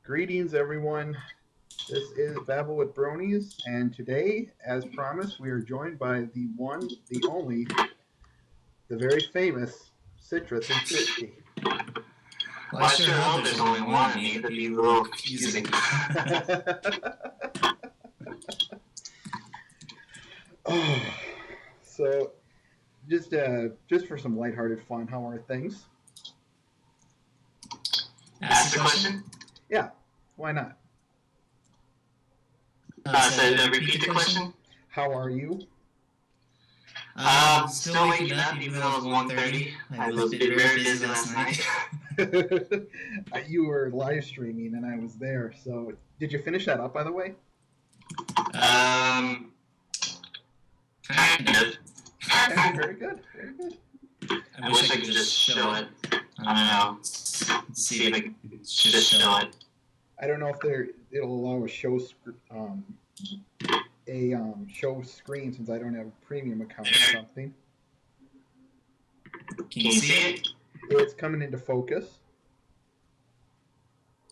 Greetings, everyone. This is Babble with Bronies, and today, as promised, we are joined by the one, the only, the very famous Citra 360. Well, I sure hope there's only one of me. That'd be a little confusing. So, just for some lighthearted fun, how are things? Ask the question? Yeah, why not? Repeat the question? How are you? Still waking up, even though it was 1:30. I was very busy last night. You were live streaming, and I was there. So, did you finish that up, by the way? Kind of. Okay, very good, very good. I wish I could just show it. I don't know. See if I can just show it. I don't know if it'll allow a show show screen since I don't have a premium account or something. Can you see it? It's coming into focus.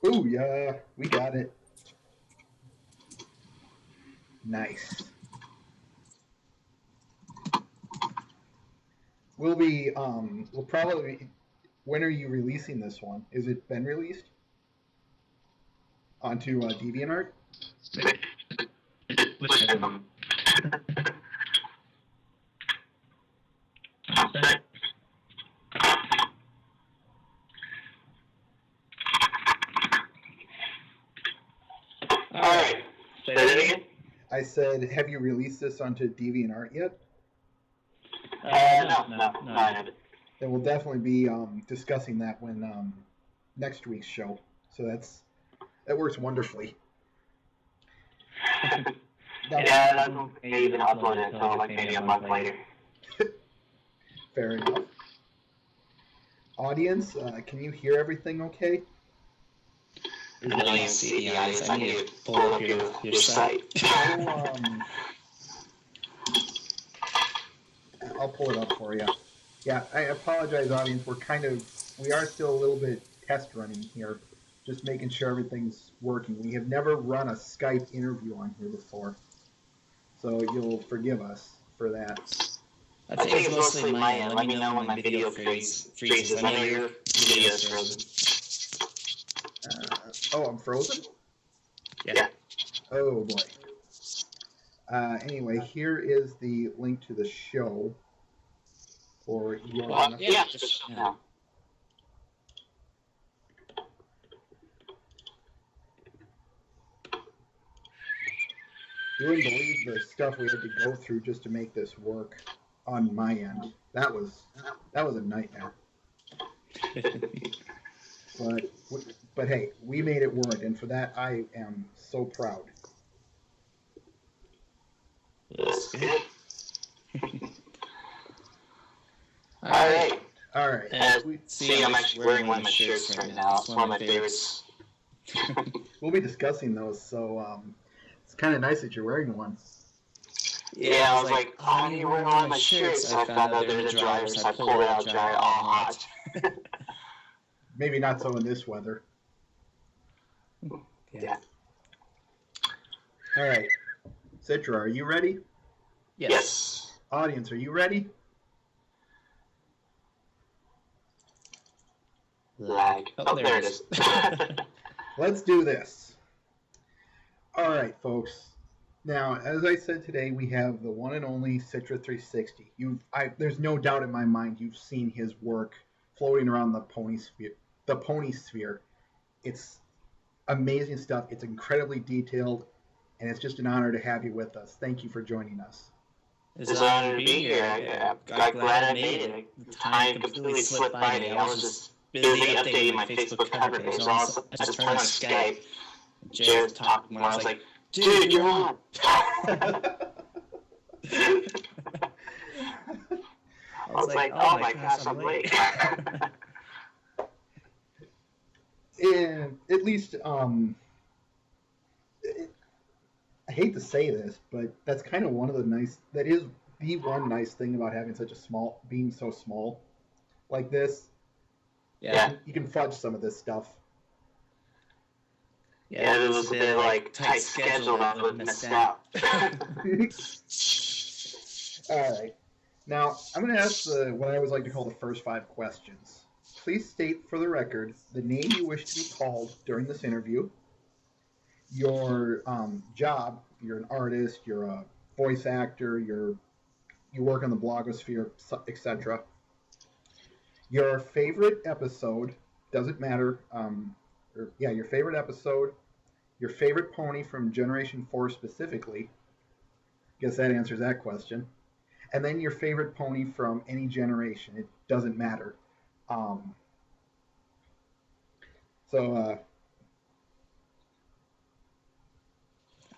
Ooh, yeah, we got it. Nice. We'll probably. When are you releasing this one? Is it been released onto DeviantArt? Which of them? Alright. Say that again? I said, have you released this onto DeviantArt yet? No, I haven't. Then we'll definitely be discussing that when next week's show. So that works wonderfully. Yeah, I don't even upload it until like maybe a month later. Fair enough. Audience, can you hear everything okay? I don't even see the audience. I need to pull up your site. I'll pull it up for you. Yeah, I apologize, audience. We are still a little bit test running here, just making sure everything's working. We have never run a Skype interview on here before, so you'll forgive us for that. I think it's mostly my end. Let me know when my video freezes. I know your video is frozen. I'm frozen? Yeah. Oh, boy. Anyway, here is the link to the show for your... Yeah. You wouldn't believe the stuff we had to go through just to make this work on my end. That was a nightmare. But hey, we made it work, and for that I am so proud. That's good. All right. See, I'm actually wearing one of my shirts right now. It's one of my favorites. We'll be discussing those, so it's kind of nice that you're wearing one. Yeah, I was like, I need to wear one of my shirts. I found out they're in the dryer, so I pulled it out of the dryer all hot. Maybe not so in this weather. Yeah. All right. Citra, are you ready? Yes. Audience, are you ready? Lag. Oh, there it is. Let's do this. All right, folks. Now, as I said today, we have the one and only Citra 360. There's no doubt in my mind you've seen his work floating around the pony sphere. It's amazing stuff. It's incredibly detailed, and it's just an honor to have you with us. Thank you for joining us. It's an honor to be here. I'm glad I made it. The time completely slipped by me. I was just busy updating my Facebook cover page. I just turned on Skype. Jared talked more. I was like, dude, you're on. I was like, oh my gosh, I'm late. And at least, I hate to say this, but that's kind of that is the one nice thing about having being so small like this. Yeah. You can fudge some of this stuff. Yeah, it was a bit like tight schedule that was messed up. All right. Now, I'm going to ask what I always like to call the first 5 questions. Please state for the record the name you wish to be called during this interview, your job, you're an artist, you're a voice actor, you work on the blogosphere, etc. Your favorite episode, doesn't matter, your favorite episode, your favorite pony from Generation 4 specifically, guess that answers that question. And then your favorite pony from any generation. It doesn't matter. So,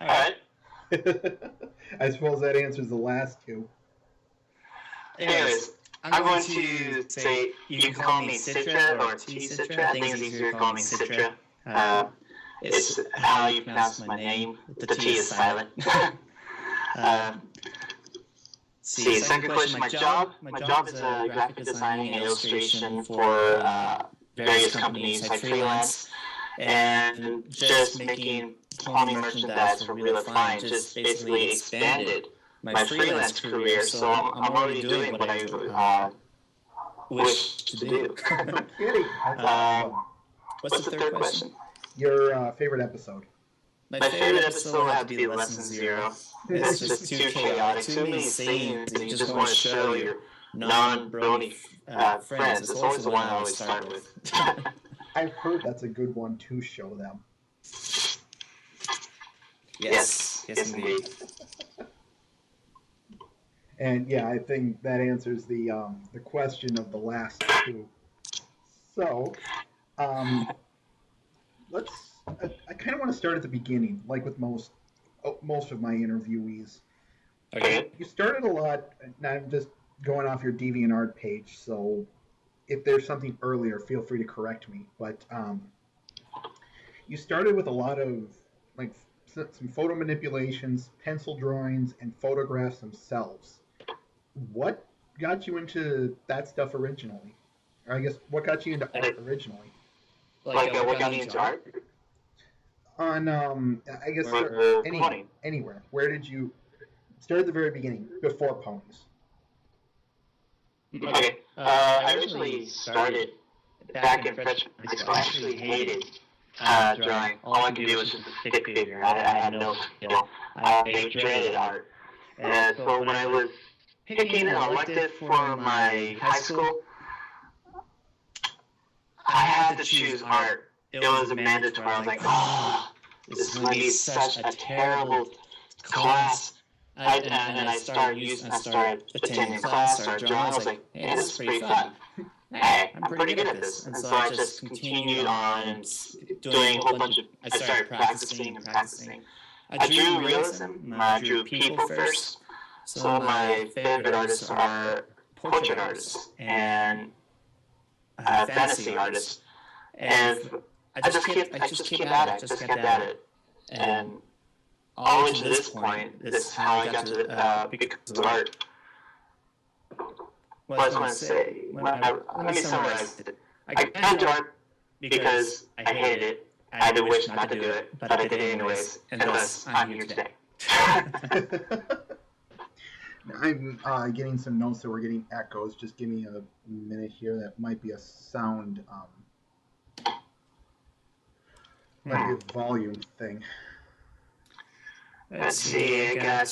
all right. I suppose that answers the last 2. Anyways, I'm going to say you can call me Citra or T Citra. I think it's easier to call me Citra. It's how you pronounce my name. The T is silent. See, second question, my job. My job is graphic designing and illustration for various companies. I freelance and just making pony merchandise for Real Fine just basically expanded my freelance career. So I'm already doing what I wish to do. I'm kidding. What's the third question? Your favorite episode? My favorite episode would have to be Lesson Zero. It's just too chaotic, too many scenes, and you just want to show your non-brony friends. It's always the one I always start with. I've heard that's a good one to show them. Yes, indeed. And yeah, I think that answers the question of the last 2. So, I kind of want to start at the beginning, like with most of my interviewees. Okay. You started a lot, and I'm just going off your DeviantArt page, so if there's something earlier, feel free to correct me. But you started with a lot of like some photo manipulations, pencil drawings, and photographs themselves. What got you into that stuff originally? Or I guess, what got you into art originally? Like what got me into art? On, I guess, anywhere. Where did you start at the very beginning, before ponies? Okay. I originally started back in freshman high school. I actually hated drawing. All I could do was just a stick figure. I had no skill. I dreaded art. And so when I was picking an elective for my high school, I had to choose art. It was a mandatory. I was like, oh, this is going to be such a terrible class. And I started attending class, started drawing. I was like, hey, this is pretty fun. Hey, I'm pretty good at this. And so I just continued on doing a whole bunch of, I started practicing and practicing. I drew realism. I drew people first. So my favorite artists are portrait artists and fantasy artists. And I just kept at it. And all the way to this point, this is how I got to because of art. What I was going to say, let me summarize it. I got into art because I hated it. I had to wish not to do it, but I did it anyways, and thus I'm here today. I'm getting some notes that we're getting echoes. Just give me a minute here. That might be a sound, might be a volume thing. Let's see, I got...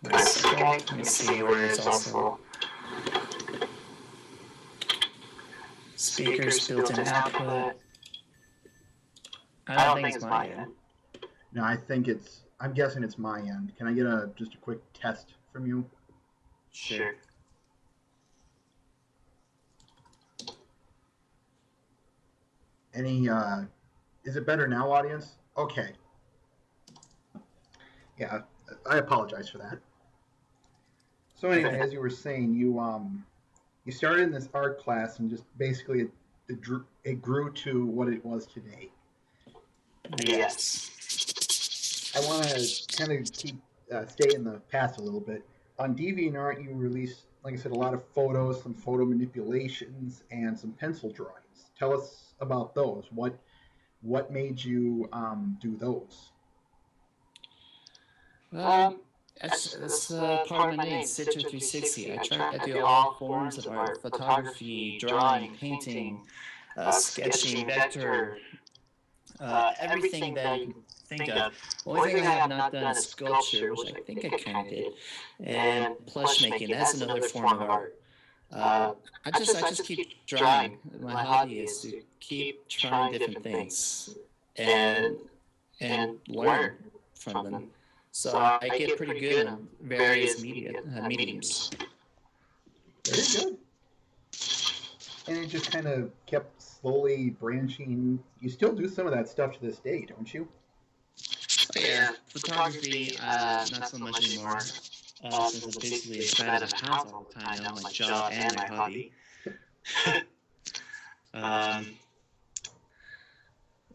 Let me see where it's also... Speakers, built-in output. I don't think it's my end. No, I'm guessing it's my end. Can I get just a quick test from you? Sure. Is it better now, audience? Okay. Yeah, I apologize for that. So anyway, as you were saying, you started in this art class and just basically it grew to what it was today. Yes. I want to kind of stay in the past a little bit. On DeviantArt, you released, like I said, a lot of photos, some photo manipulations, and some pencil drawings. Tell us about those. What What made you do those? That's part of my name, Citra360. I do all forms of art: photography, drawing, painting, sketching, vector, everything that you can think of. The only thing I have not done is sculpture, which I think I kind of did, and plush making. That's another form of art. I just keep drawing. My hobby is to keep trying different things and learn from them. So I get pretty good on various mediums. Very good. And it just kind of kept slowly branching. You still do some of that stuff to this day, don't you? Oh, yeah, photography, not so much anymore. Since I'm basically inside of the house all the time now, my job and my hobby. um,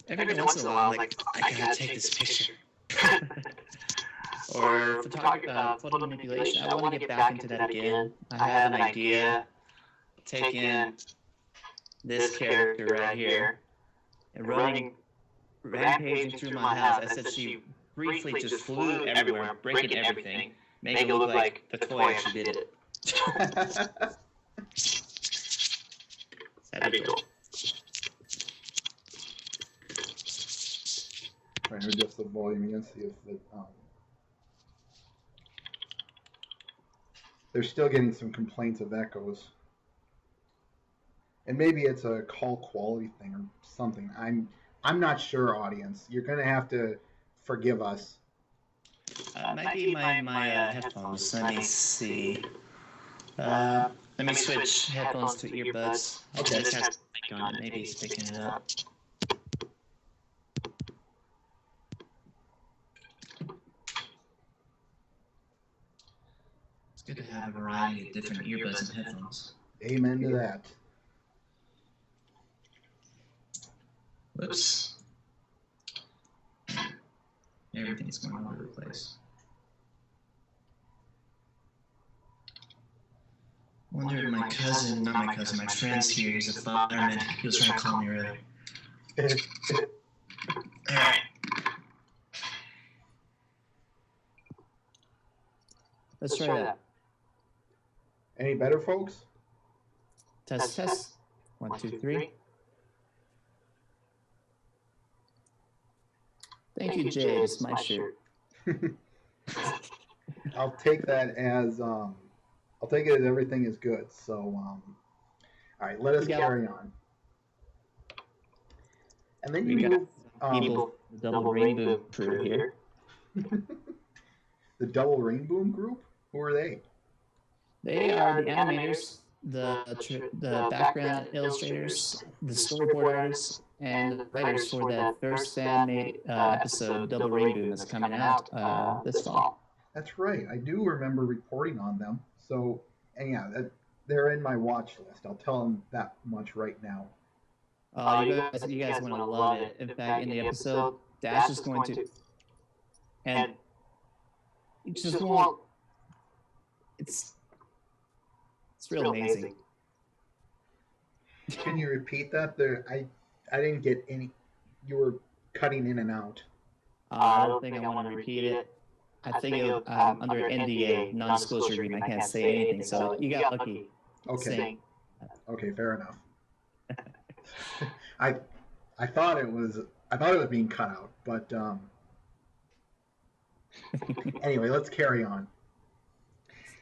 every once in a while, I'm like, I gotta take this picture. Or photo manipulation. I want to get back into that again. I have an idea. Taking this character right here and rampaging through my house. I said she briefly just flew everywhere, breaking everything, make it look like the toy actually did it. That'd be cool. Trying to adjust the volume again, see if it. They're still getting some complaints of echoes. And maybe it's a call quality thing or something. I'm not sure, audience. You're gonna have to forgive us. Might be my headphones. Let me see. Let me switch headphones to earbuds. Okay. This has a mic on it. Maybe it's picking it up. It's good to have a variety of different earbuds and headphones. Amen to that. Whoops. Everything's going all over the place. I wonder if my friend's here. He's a fireman. He was trying to call me earlier. Alright. Let's try that. Any better, folks? Test. 1, 2, 3. Thank you, Jade. It's my shirt. I'll take that as everything is good. So, all right, let us carry on. And then you move. People, the double rainbow crew here. The double rainbow group? Who are they? They are the animators, the background illustrators, the storyboard artists, and the writers for that first fan-made episode, Double Rainbow, that's coming out this fall. That's right. I do remember reporting on them. So, and yeah, they're in my watch list. I'll tell them that much right now. You guys want to love it. In fact, in the episode, Dash is going to, and it just won't. It's real amazing. Can you repeat that? I didn't get any. You were cutting in and out. I don't think I want to repeat it. I think under NDA, non-disclosure agreement, I can't say anything. So you got lucky. Okay. Okay, fair enough. I thought it was being cut out, but anyway, let's carry on.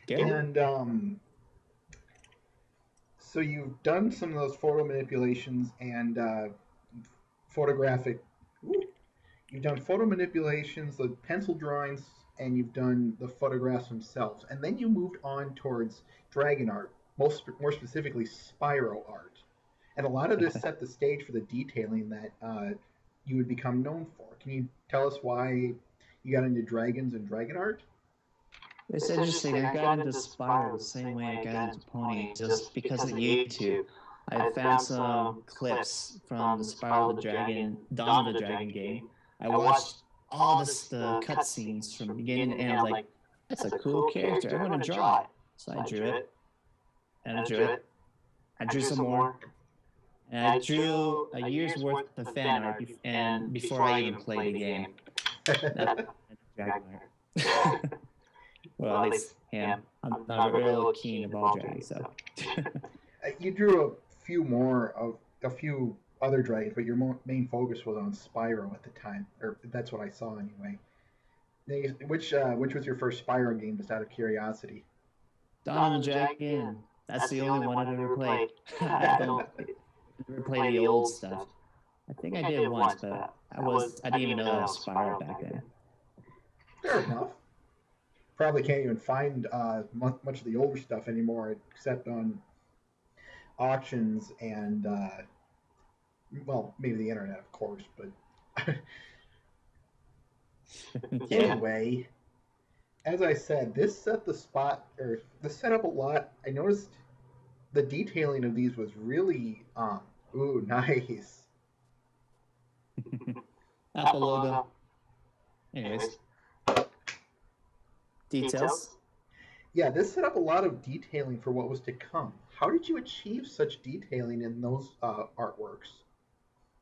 And so you've done some of those photo manipulations and photographic. You've done photo manipulations, the pencil drawings, and you've done the photographs themselves. And then you moved on towards dragon art, more specifically Spyro art. And a lot of this set the stage for the detailing that you would become known for. Can you tell us why you got into dragons and dragon art? It's interesting. I got into Spyro the same way I got into Pony, just because of YouTube. I found some clips from the Spyro the Dragon, Dawn of the Dragon game. I watched all the cutscenes from beginning to end. I was like, that's a cool character. I want to draw it. So I drew it. And I drew it. I drew some more. And I drew a year's worth of fan art and before I even played the game. That dragon art. Well, at least him. I'm not real keen of ball dragging, so. You drew a few other dragons, but your main focus was on Spyro at the time, or that's what I saw anyway. Which was your first Spyro game, just out of curiosity? Dawn of the Dragon. That's the only one I've ever played. I don't ever play the old stuff. I think I did once, but I didn't even know that was Spyro back then. Fair enough. Probably can't even find much of the older stuff anymore, except on auctions and well, maybe the internet, of course. But Yeah. anyway, as I said, this set up a lot. I noticed the detailing of these was really nice. Apple logo. Anyways. Details? Yeah, this set up a lot of detailing for what was to come. How did you achieve such detailing in those artworks?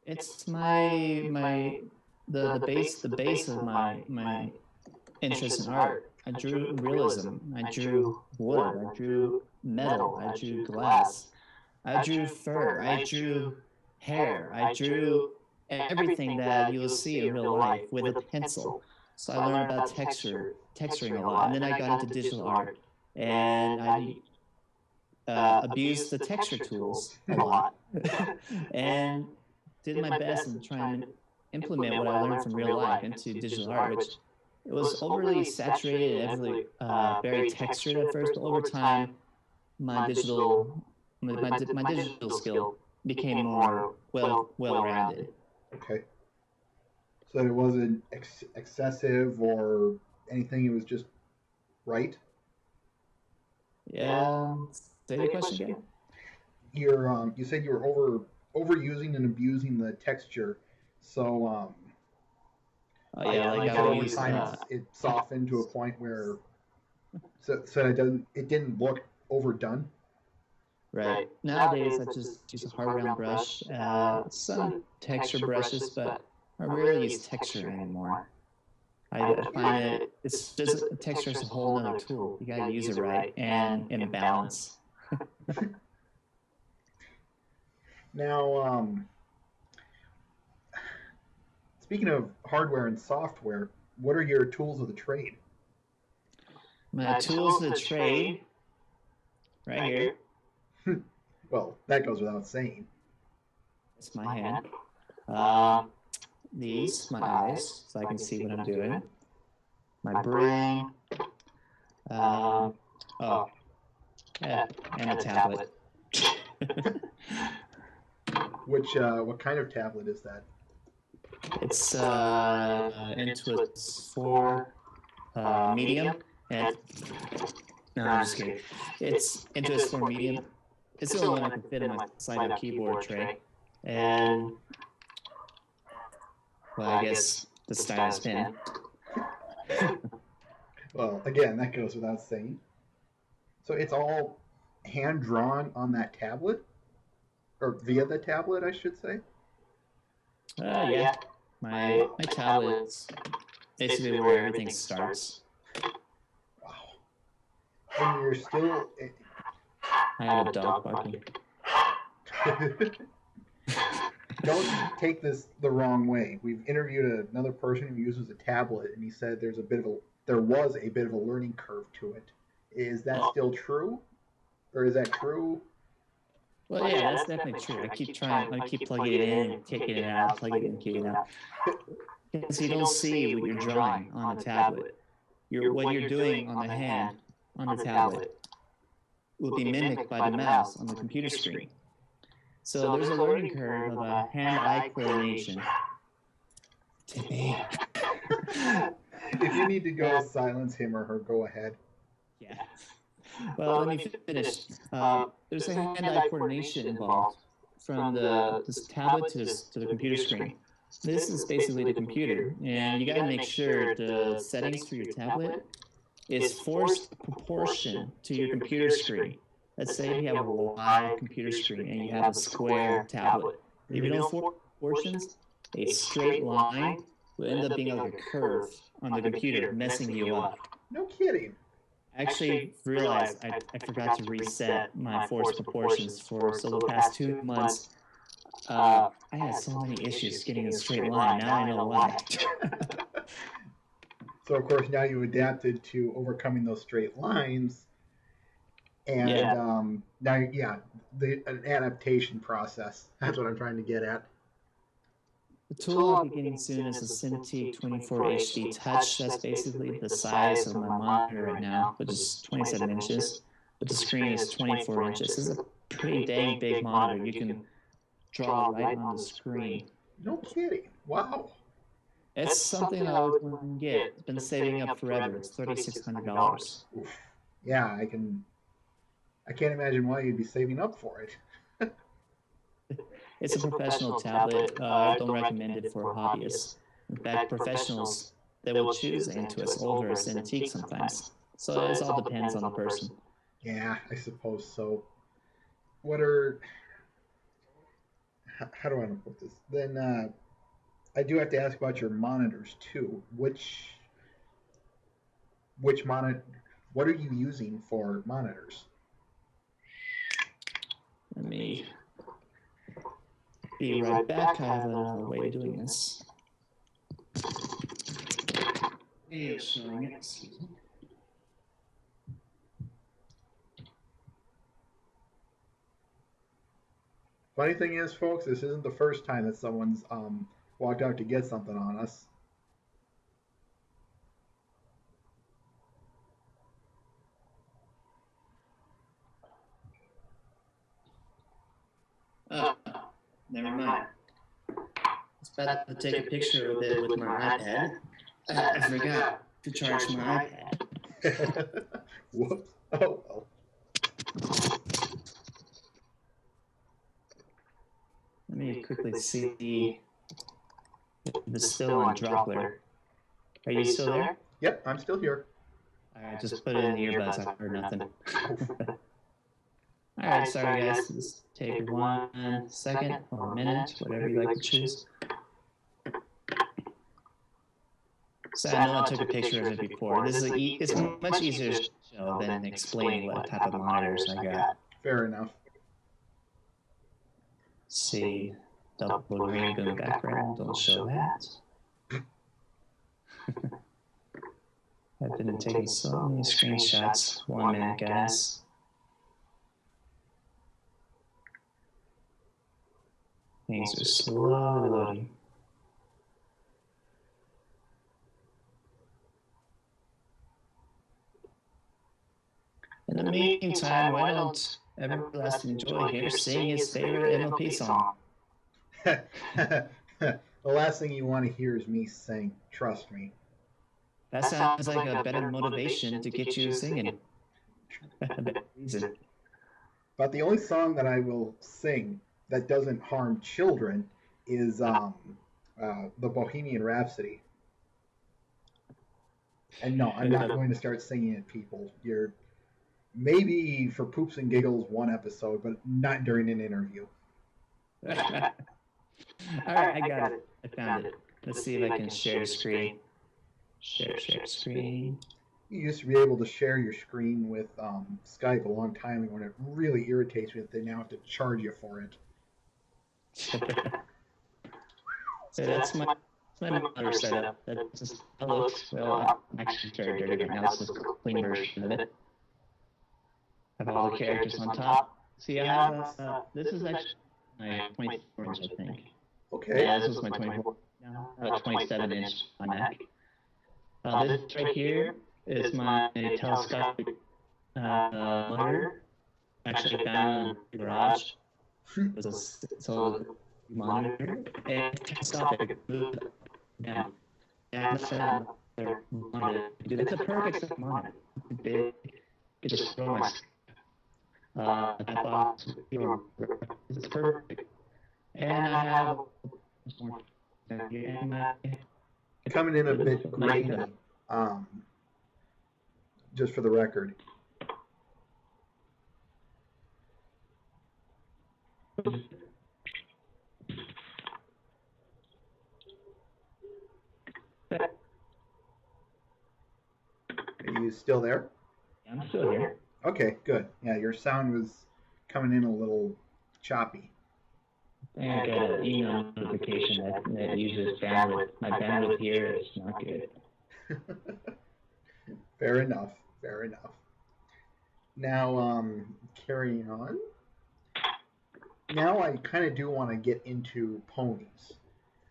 It's the base of my interest in art. I drew realism. I drew wood. I drew metal. I drew glass. I drew fur. I drew hair. I drew everything that you'll see in real life with a pencil. So I learned about texturing a lot. And then I got into digital art. And I abused the texture tools a lot. And did my best in trying to implement what I learned from real life into digital art, which it was overly saturated and very textured at first, but over time, my digital skill became more well-rounded. Okay. So it wasn't excessive or anything. It was just right. Yeah. Say the question again. You said you were overusing and abusing the texture, so over time it softened to a point where so it didn't look overdone. Right. Nowadays I just use a hard round brush, some texture brushes, but I rarely use texture anymore. I find texture is a whole other tool. You gotta use it right and in balance. Now, speaking of hardware and software, what are your tools of the trade? My tools of the trade, right here. Well, that goes without saying. It's my hand. These, my eyes, so I can see what I'm doing. My brain. And the tablet. What kind of tablet is that? It's Intuit's 4 medium, and no, I'm just kidding. It's Intuit's 4 medium. It's the only one I can fit in my slide-out keyboard tray, and well, I guess the stylus pen. Well, again, that goes without saying. So it's all hand drawn on that tablet, or via the tablet, I should say. Yeah. My tablet's basically where everything starts. Wow. And you're still. I have a dog barking. Don't take this the wrong way. We've interviewed another person who uses a tablet, and he said there was a bit of a learning curve to it. Is that still true, or is that true? Well, yeah, that's definitely true. I keep plugging it in and taking it out, plugging it in and taking it out. Because you don't see what you're drawing on the tablet. What you're doing on the hand, on the tablet, will be mimicked by the mouse on the computer screen. So there's a learning curve of a hand-eye coordination. Tippy. If you need to go silence him or her, go ahead. Yeah. Well, let me finish. There's a hand-eye coordination involved from this tablet to the computer screen. This is basically the computer, and you got to make sure the settings for your tablet is forced proportion to your computer screen. Let's say you have a wide computer screen and you have a square tablet. If you don't four portions, a straight line will end up being like a curve on the computer, messing you up. No kidding. Actually realized I forgot to reset my force proportions so the past 2 months, I had so many issues getting a straight line. Now I know why. So, of course, now you adapted to overcoming those straight lines. And now, an adaptation process. That's what I'm trying to get at. The tool I'll be getting soon is the Cintiq 24 HD Touch. That's basically the size of my monitor right now, which is 27 inches. But the screen is 24 inches. This is a pretty dang big monitor. You can draw right on the screen. No kidding. Wow. It's something I always wanted to get. It's been saving up forever. It's $3,600. Yeah, I can't imagine why you'd be saving up for it. It's a professional tablet. I don't recommend it for hobbyists. In fact, professionals, they will choose Intuos over a Cintiq sometimes. So it all depends on the person. Yeah, I suppose so. How do I want to put this? Then I do have to ask about your monitors too. Which monitor? What are you using for monitors? Let me be right back. I have another way of doing this. Showing it. Excuse me. Funny thing is, folks, this isn't the first time that someone's walked out to get something on us. Oh, never mind. I was about to take a picture of it with my iPad. I forgot to charge my iPad. Whoops. Oh, well. Let me quickly see the still on Dropler. Are you still there? Yep, I'm still here. Alright, just put it in the earbuds. I heard nothing. Alright, sorry guys. Just take 1 second or a minute, whatever you like to choose. So I know I took a picture of it before. It's much easier to show than explaining what type of monitors I got. Fair enough. See, double green in the background, don't show that. I've been taking so many screenshots. 1 minute, guys. Things are slowly loading. In the meantime, why don't Everlasting Joy here sing his favorite MLP song? The last thing you want to hear is me sing. Trust me. That sounds like a better motivation to get you singing. A better reason. But the only song that I will sing that doesn't harm children is the Bohemian Rhapsody. And no, I'm not going to start singing at people. You're maybe for poops and giggles 1 episode, but not during an interview. All right, I got it. I found it. Let's see if I can share the screen. Share screen. You used to be able to share your screen with Skype a long time ago, and it really irritates me that they now have to charge you for it. So that's my monitor setup. That just looks, well, I'm actually very dirty right now. This is a clean version of it. I have all the characters on top. See, I have, this is actually my 24 inch, I think. Okay. Yeah, this was my 24. Now I have a 27 inch on Mac. This right here is my telescopic monitor. Actually found in the garage. It was a monitor and telescopic. Yeah. Yeah, monitor. It's a perfect monitor. Big. It just throw my that box. It's perfect. And I have coming in a bit grainy, just for the record. Are you still there? I'm still here. Okay, good. Yeah, your sound was coming in a little choppy. I got an email notification that uses bandwidth. My bandwidth here is not good. Fair enough. Fair enough. Now, carrying on. Now I kind of do want to get into ponies.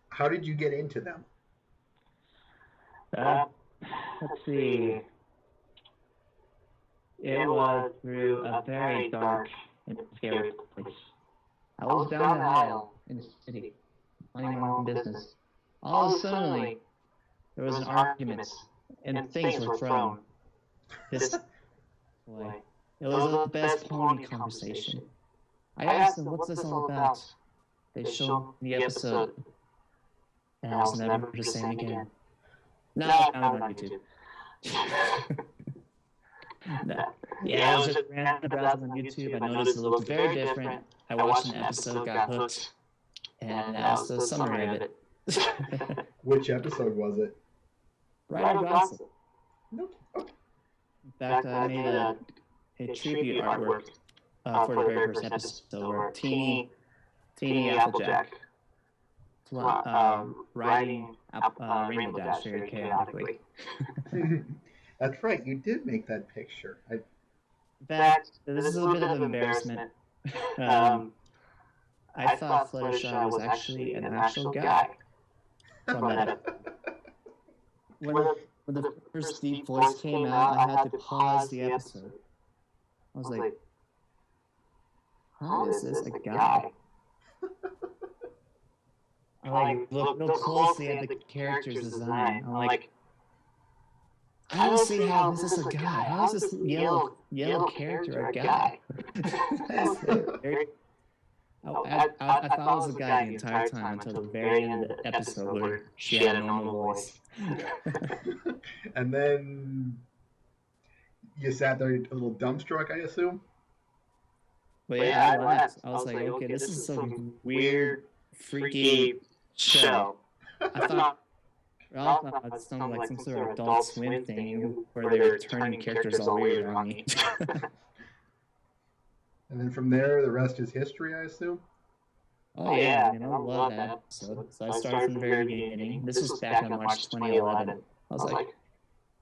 How did you get into them? Let's see. It was through a very dark and scary place. I was down the aisle in the city, minding my own business. All of a sudden, there was an argument, and things were thrown. This boy, it was the best pony conversation. I asked them, "What's this all about?" They showed me the episode, and I was never the same again. Now I found it on YouTube. Yeah, I was just random browsing on YouTube. I noticed it looked very different. I watched an episode, got hooked, and that was the summary of it. Which episode was it? Right Gossip. Nope. In fact, I made a tribute artwork for the very first episode where Teeny Applejack riding Rainbow Dash very chaotically. That's right, you did make that picture. In fact, this is a bit of an embarrassment. I thought Fluttershy was actually an actual guy from that. When the first deep voice came out, I had to pause the episode. I was like, how is this a guy? I looked real closely at the character's design. I'm like, I don't see how this is a guy. How is this yellow character a guy? I thought it was a guy the entire time until the very end of the episode where she had a normal voice. And then you sat there a little dumbstruck, I assume? But yeah, I laughed. I was like, okay, this is some weird, freaky show. I thought it sounded like some sort of Adult Swim thing where they were turning characters all weird on me. And then from there, the rest is history, I assume? Oh yeah, I love that episode. So I started from the very beginning. This was back on March 2011. I was like,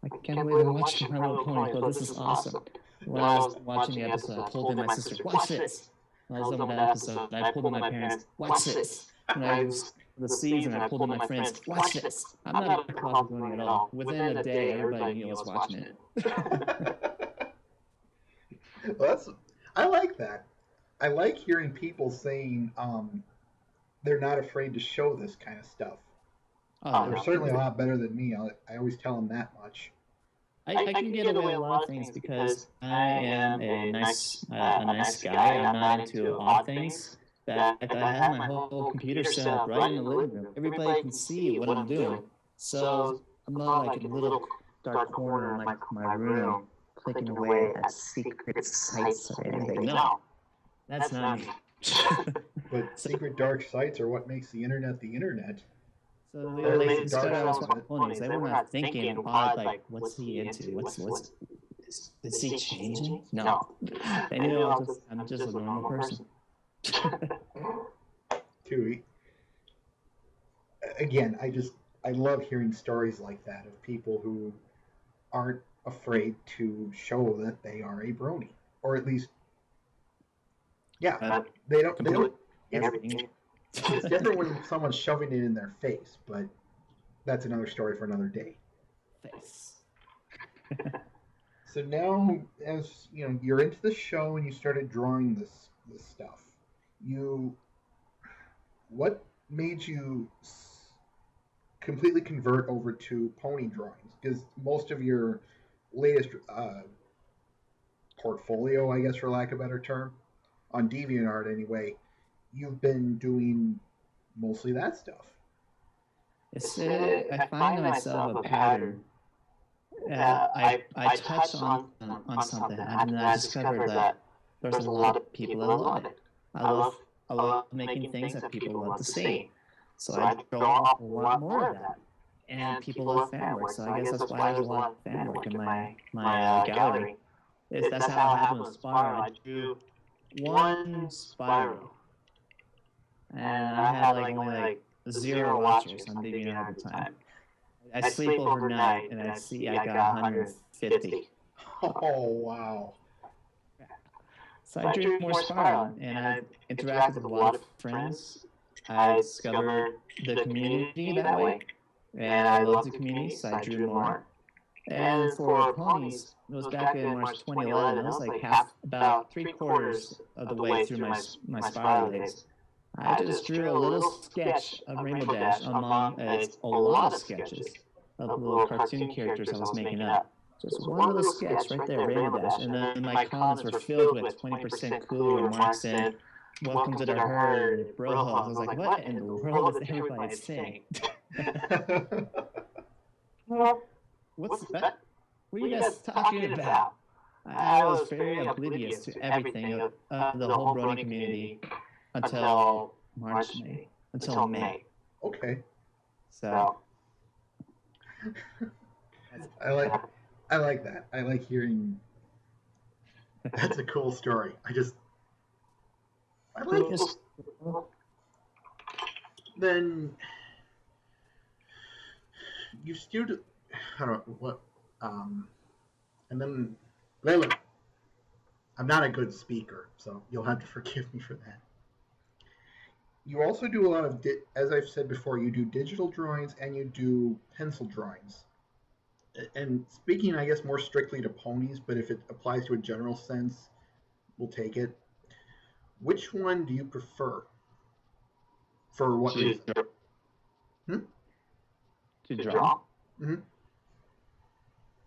I can't believe I'm watching My Little Pony, but this is awesome. When I was watching the episode, I pulled in my sister, watch this. When I was done with that episode, I pulled in my parents, watch this. When I was the season, I pulled in my friends, watch this. I'm not a closet doing it at all. Within a day, everybody knew I was watching it. Well, I like that. I like hearing people saying they're not afraid to show this kind of stuff. They're certainly a lot better than me. I always tell them that much. I can get away with a lot of things because I am a nice guy. I'm not into odd things. I have my whole computer set up right in the living room. Everybody can see what I'm doing. So I'm not like in a little dark corner in my room clicking away at secret sites or anything. No, that's not me. But secret dark sites are what makes the internet the internet. So they started out as ponies. They were not thinking odd, like, what's he into? Is he changing? No. They knew I'm just a normal person. Too. Again, I love hearing stories like that of people who aren't afraid to show that they are a brony, or at least, yeah, they don't. It's different when someone's shoving it in their face, but that's another story for another day. Face. So now, as you know, you're into the show and you started drawing this stuff. What made you completely convert over to pony drawings? Because most of your latest portfolio, I guess, for lack of a better term, on DeviantArt anyway, you've been doing mostly that stuff. I find myself a pattern. I touch on something, and I discovered that there's a lot of people that love it. I I love making things that people love to see. So I draw a lot more of that. And people love fan work, so I guess that's why there's a lot of fan work in my gallery. That's how it happened with Spiral. I drew one Spiral, and I had only 0 watchers on DeviantArt at the time. I sleep overnight, and I got 150. Oh, wow. So I drew more Spiral, and I interacted with a lot of friends. I discovered the community that way, and I loved the community, so I drew more. And for ponies, it was back in March 2011. It was about 3/4 of the way through my Spiral days. I just drew a little sketch of Rainbow Dash among a lot of sketches of little cartoon characters I was making up. Just one little sketch right there, Rainbow Dash. And then my comments were filled with 20% cooler remarks and welcome to the herd, bro hugs. I was like, what in the world is everybody saying? What's that? What are you guys talking about? I was very oblivious to everything of the whole Brony community until May. Okay. So I like that. I like hearing. That's a cool story. I like it. Then you still. I don't know what. And then Layla. I'm not a good speaker, so you'll have to forgive me for that. You also do a lot of, as I've said before, you do digital drawings and you do pencil drawings. And speaking, I guess, more strictly to ponies, but if it applies to a general sense, we'll take it. Which one do you prefer? For what reason? To draw? Mm-hmm.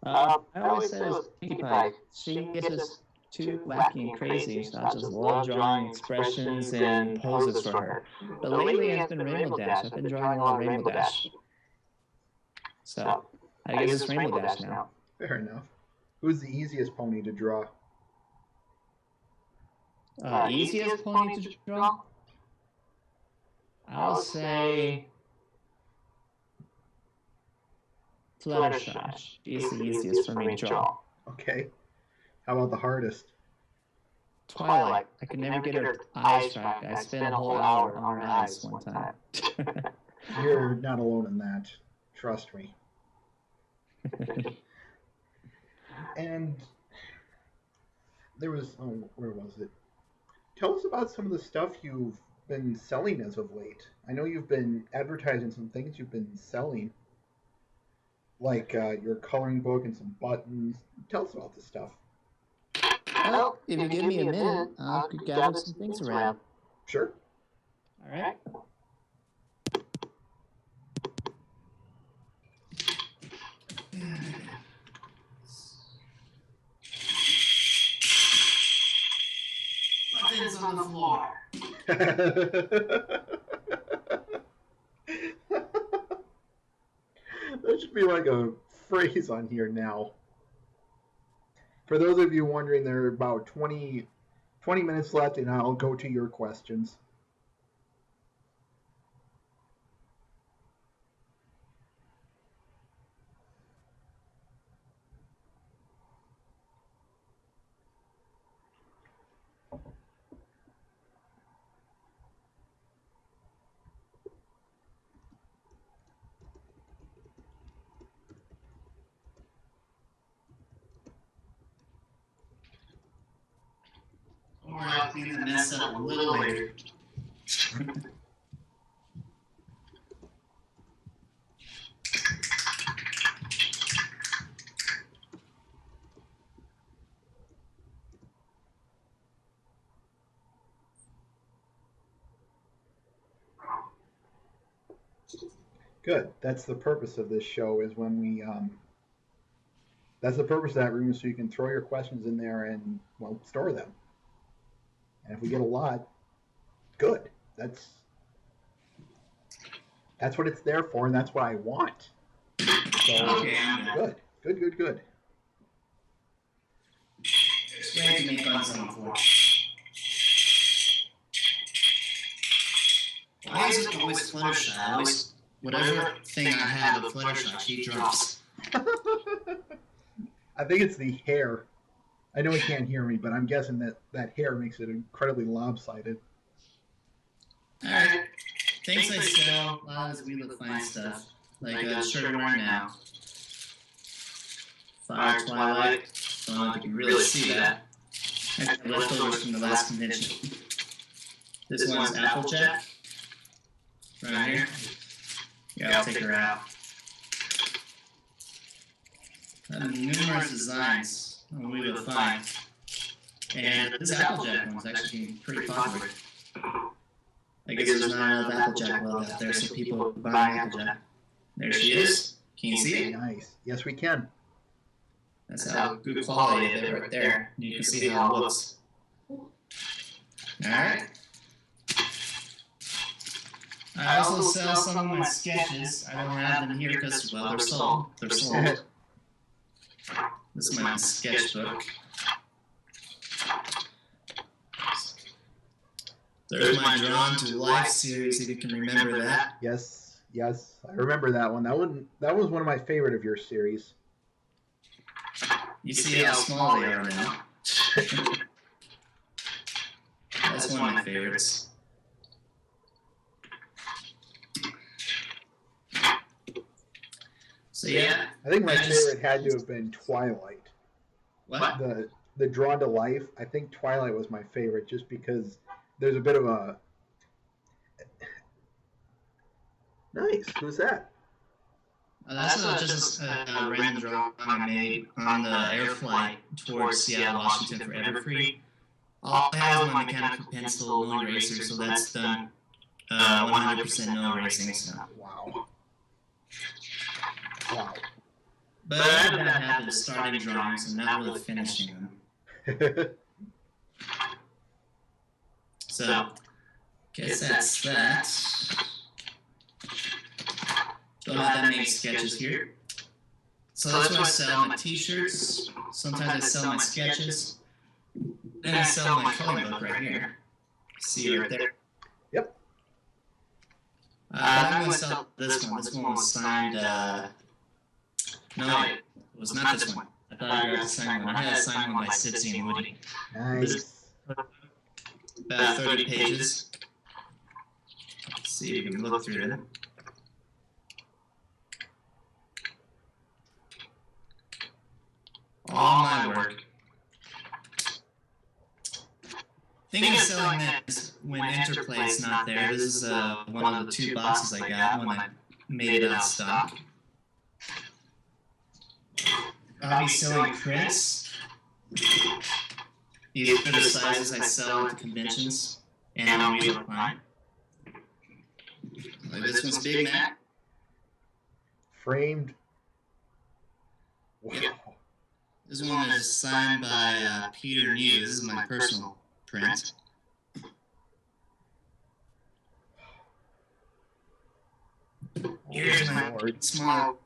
I always said it was Pinkie Pie. She gets us too wacky and crazy, so I just love drawing expressions and poses for her. But lately it's been Rainbow Dash. I've been drawing a lot of Rainbow Dash. So I guess it's Rainbow Dash now. Fair enough. Who's the easiest pony to draw? Easiest pony to draw? I'll say Fluttershy. She's the easiest for me to draw. Okay. How about the hardest? Twilight. I could never get her eyes right. I spent a whole hour on her eyes one time. You're not alone in that. Trust me. And there was, where was it? Tell us about some of the stuff you've been selling as of late. I know you've been advertising some things you've been selling, like your coloring book and some buttons. Tell us about this stuff. Well, if you give me a minute, I could gather some things around. Sure. All right. Buttons on the floor. That should be like a phrase on here now. For those of you wondering, there are about 20 minutes left, and I'll go to your questions. Or I'll clean the mess up a little later. Good. That's the purpose of this show, is when we that's the purpose of that room, is so you can throw your questions in there and, well, store them. And if we get a lot, good. That's what it's there for, and that's what I want. So, good. Just ready to make buttons on the floor. Why is it always Fluttershy? Whatever thing I have of Fluttershy, she drops. I think it's the hair. I know he can't hear me, but I'm guessing that hair makes it incredibly lopsided. Alright. Things I sell, a lot of Wheel of Fine stuff. Like a shirt I'm wearing now. Fire Twilight. I don't know if you can really see that. I have leftovers from the last convention. This one's Applejack. Right here. Yeah, I'll take her out. Numerous designs on Wheel of Fine. And this Applejack one's actually pretty popular. I guess there's not enough Applejack love out there, so people buy Applejack. There she is. Can you see it? Nice. Yes, we can. That's how good quality of it right there. You can see how it looks. Alright. I also sell some of my sketches. I don't have them here because, well, they're sold. They're sold. This is my sketchbook. There's my Drawn to Life series, if you can remember that. Yes, I remember that one. That was one of my favorite of your series. You see how small they are now. That's one of my favorites. So yeah. I think my favorite had to have been Twilight. What? The Drawn to Life. I think Twilight was my favorite just because there's a bit of a... Nice. Who's that? That's just a random drawing I made on the air flight towards Seattle, Washington for Everfree. All I have is my mechanical pencil no eraser, so that's done 100% no erasing. So. Wow. But I have that habit of starting drawings and not really finishing them. So, guess that's that. Don't have that many sketches here. So that's why I sell my t-shirts. Sometimes I sell my sketches. Then I sell my coloring book right here. See right there. Yep. I'm going to sell this one. This one was signed, no, it was not this one. I thought I got the signed one. I had a signed one by Sitzy and Woody. Nice. About 30 pages. Let's see if you can look through them. All my work. Thing of selling that is when Interplay is not there. This is one of the 2 boxes I got when I made it out of stock. I'll be selling prints. These are the sizes I sell at the conventions and on Wheel of Fine. Like this one's Big Mac. Framed. Wow. Yep. This one is signed by Peter New. This is my personal print. Here's my small.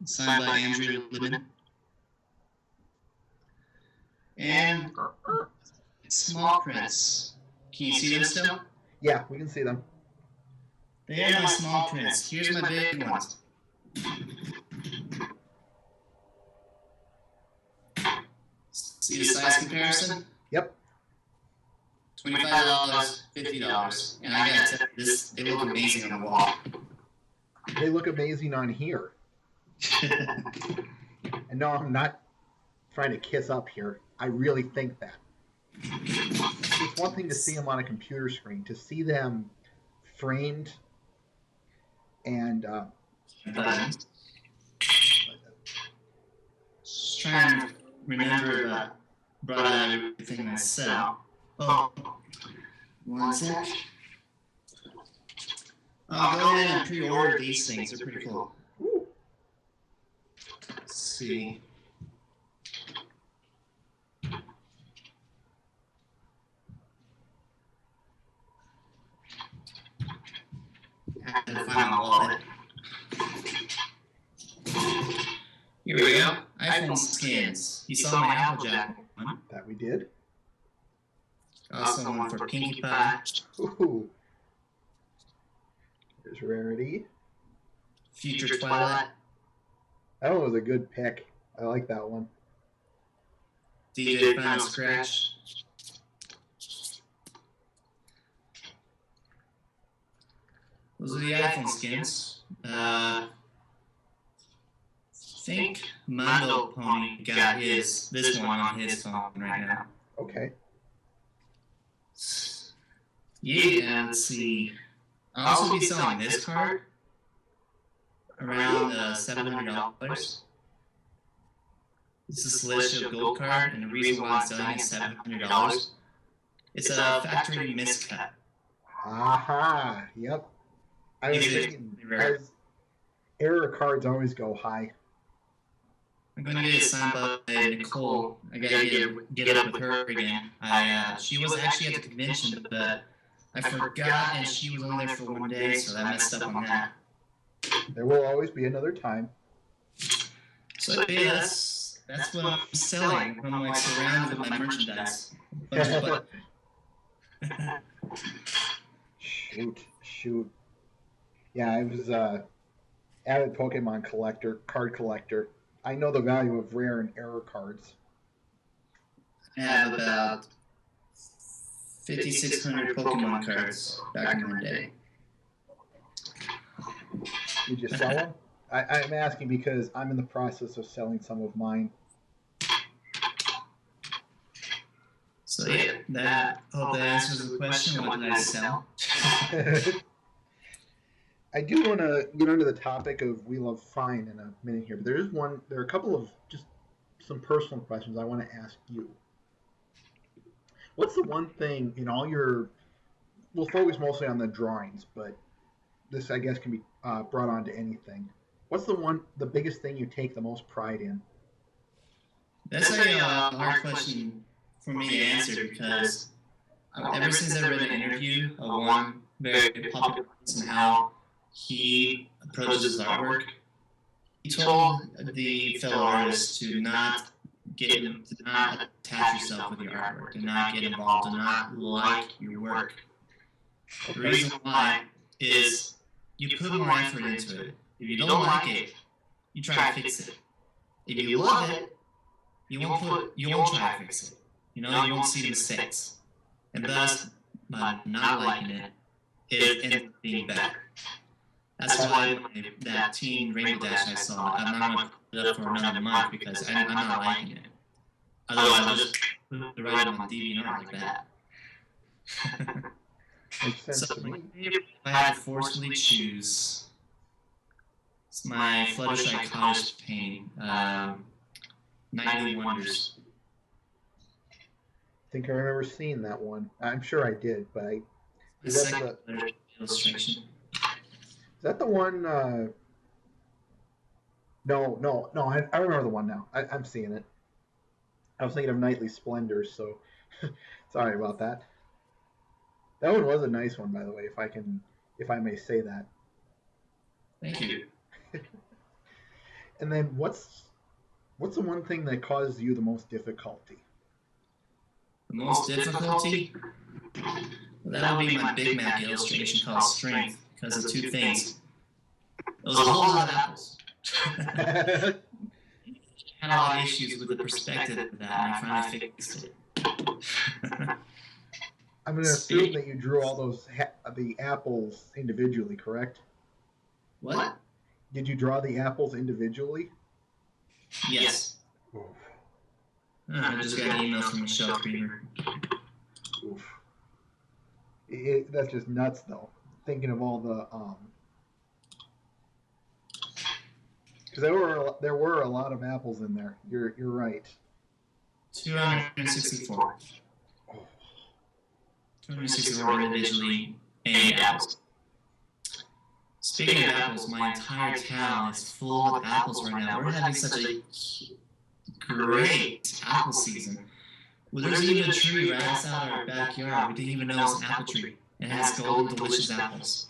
Signed by Andrew Libman. And small prints. Can you see them still? Yeah, we can see them. They are my small prints. Here's my big ones. See the size comparison? Yep. $25, $50. And I gotta tell you, they look amazing on the wall. They look amazing on here. And no, I'm not trying to kiss up here. I really think that. It's one thing to see them on a computer screen. To see them framed and just trying to remember that brought out everything I sell. Oh, one sec. I'll go ahead and pre-order these things. They're pretty cool. Let's see. I have to find my wallet. Here we go. iPhone skins. You saw my Applejack one. That we did. Also one for Pinkie Pie. Ooh. There's Rarity. Future Twilight. That one was a good pick. I like that one. DJ Final Scratch. Those are the iPhone skins. I think Mondo Pony got this one on his phone right now. Okay. Yeah, let's see. I'll also be selling this card around $700. This is Celestial Gold card, and the reason why I'm selling it $700. It's a factory miscut. Aha. Yep. I was thinking, error cards always go high. I'm going to get it signed by Nicole. I got to get up with her again. She was actually at the convention, but I forgot, and she was only there for one day, so that messed up on that. There will always be another time. So yeah, that's what I'm selling. I'm like surrounded with my merchandise. Shoot. Yeah, I was avid Pokemon card collector. I know the value of rare and error cards. I have about 5,600 Pokemon cards back in the day. Did you sell them? I'm asking because I'm in the process of selling some of mine. So yeah, that hope that answers the question. What did I sell? I do want to get onto the topic of We Love Fine in a minute here, but there are a couple of just some personal questions I want to ask you. What's the one thing in all your, we'll focus mostly on the drawings, but this I guess can be brought on to anything. What's the biggest thing you take the most pride in? That's a hard question for me to answer because ever since I read an interview of one very popular person how he approaches his artwork, he told the fellow artists to not attach yourself with your artwork, to not get involved, to not like your work. The reason why is you put more effort into it. If you don't like it, you try to fix it. If you love it, you won't try to fix it. You won't see the mistakes. And thus, by not liking it, it ends up being better. That's why that Teen Rainbow Dash I saw, I'm not going to put it up for another month because I'm not liking it. Otherwise, I'll just put it right on DeviantArt like that. Makes sense So, to me. if I had to forcibly choose, it's my Fluttershy Cottage painting, Nightly Wonders. I think I remember seeing that one. I'm sure I did, but The second illustration. Is that the one? No. I remember the one now. I'm seeing it. I was thinking of Nightly Splendor, so sorry about that. That one was a nice one, by the way, if I may say that. Thank you. And then what's the one thing that causes you the most difficulty? The most difficulty? Well, that would be my Big Mac illustration called Strength, because of two things. Those are a whole lot of apples. Had a lot of issues with the perspective of that, and I finally fixed it. I'm going to assume that you drew all those the apples individually, correct? What? Did you draw the apples individually? Yes. Oof. I just got an email from Michelle Creamer. Oof. That's just nuts, though. Thinking of all the because there were a lot of apples in there. You're right. 264. 264 individually made apples. Speaking of apples, my entire town is full of apples right now. We're having such a great apple season. Well, there's even a tree right outside our backyard. We didn't even know it was an apple tree. It has golden, delicious apples.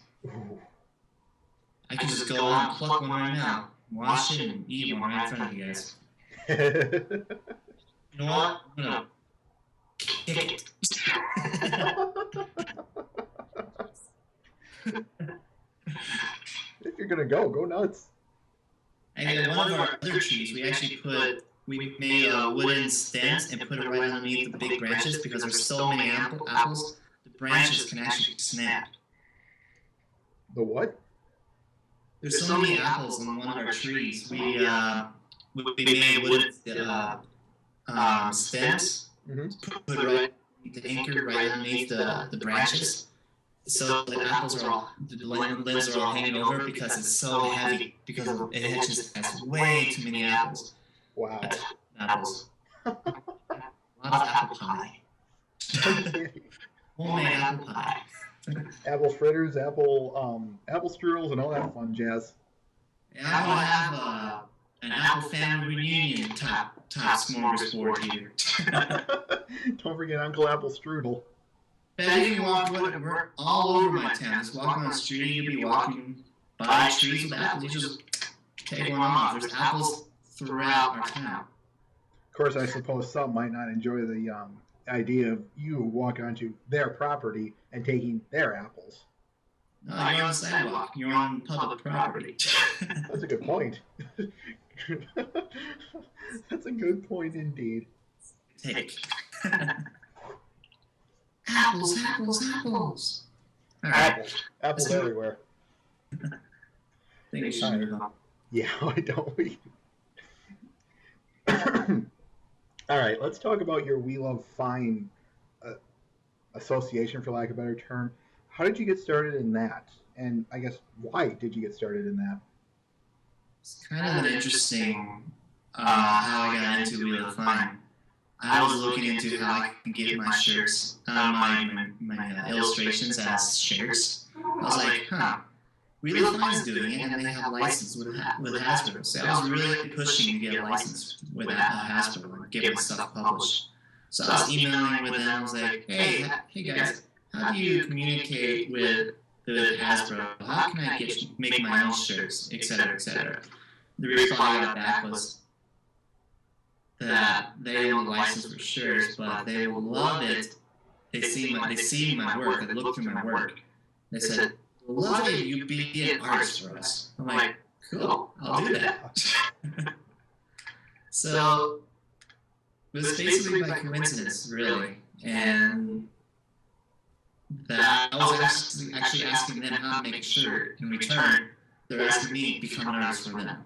I could just go out and pluck one right now, wash it, and eat one right in front of you guys. You know what? I'm gonna kick it. If you're gonna go nuts. And one of our other trees, we made wooden stands and put it right underneath the big branches because there's so many apples, the branches can actually snap. The what? There's so many apples on one of our trees. We made wooden stems, put right the anchor right underneath the branches. So the apples are all, the limbs are all hanging over because it's so heavy, because it just has way too many apples. Wow. Apples. A lot of apple pie. Homemade apple pie. Apple fritters, apple strudels, and all that fun jazz. Yeah, I want to have an apple family reunion top smorgasbord here. Don't forget Uncle Apple Strudel. But you can walk all over my town. Just walk on the street, you'll be walking by trees with apples. You just take one off. There's apples throughout our town. Of course, I suppose some might not enjoy the idea of you walking onto their property and taking their apples. No, you're on the sidewalk. You're on public property. That's a good point. That's a good point indeed. Take. Apples. All right. Apples everywhere. I think we should move on. Yeah, why don't we? All right, let's talk about your We Love Fine association, for lack of a better term. How did you get started in that? And I guess, why did you get started in that? It's kind of interesting how I got into We Love Fine. I was looking into how I can get my shirts, my illustrations as shirts. I was like, We Love Fine's doing it, and they have a license with Hasbro. So I was really pushing to get a license with Hasbro and get my stuff published. So I was emailing with them. I was like, hey guys, how do you communicate with Hasbro? How can I make my own shirts, etc., etc.? The reply I got back was that they own the license for shirts, but they will love it. They see my work. They look through my work. They said, "We'll love it if you be an artist for us." I'm like, "Cool, I'll do that." So it was basically by coincidence, really, and that I was actually asking them how to make a shirt. In return, they're asking me to become an artist for them.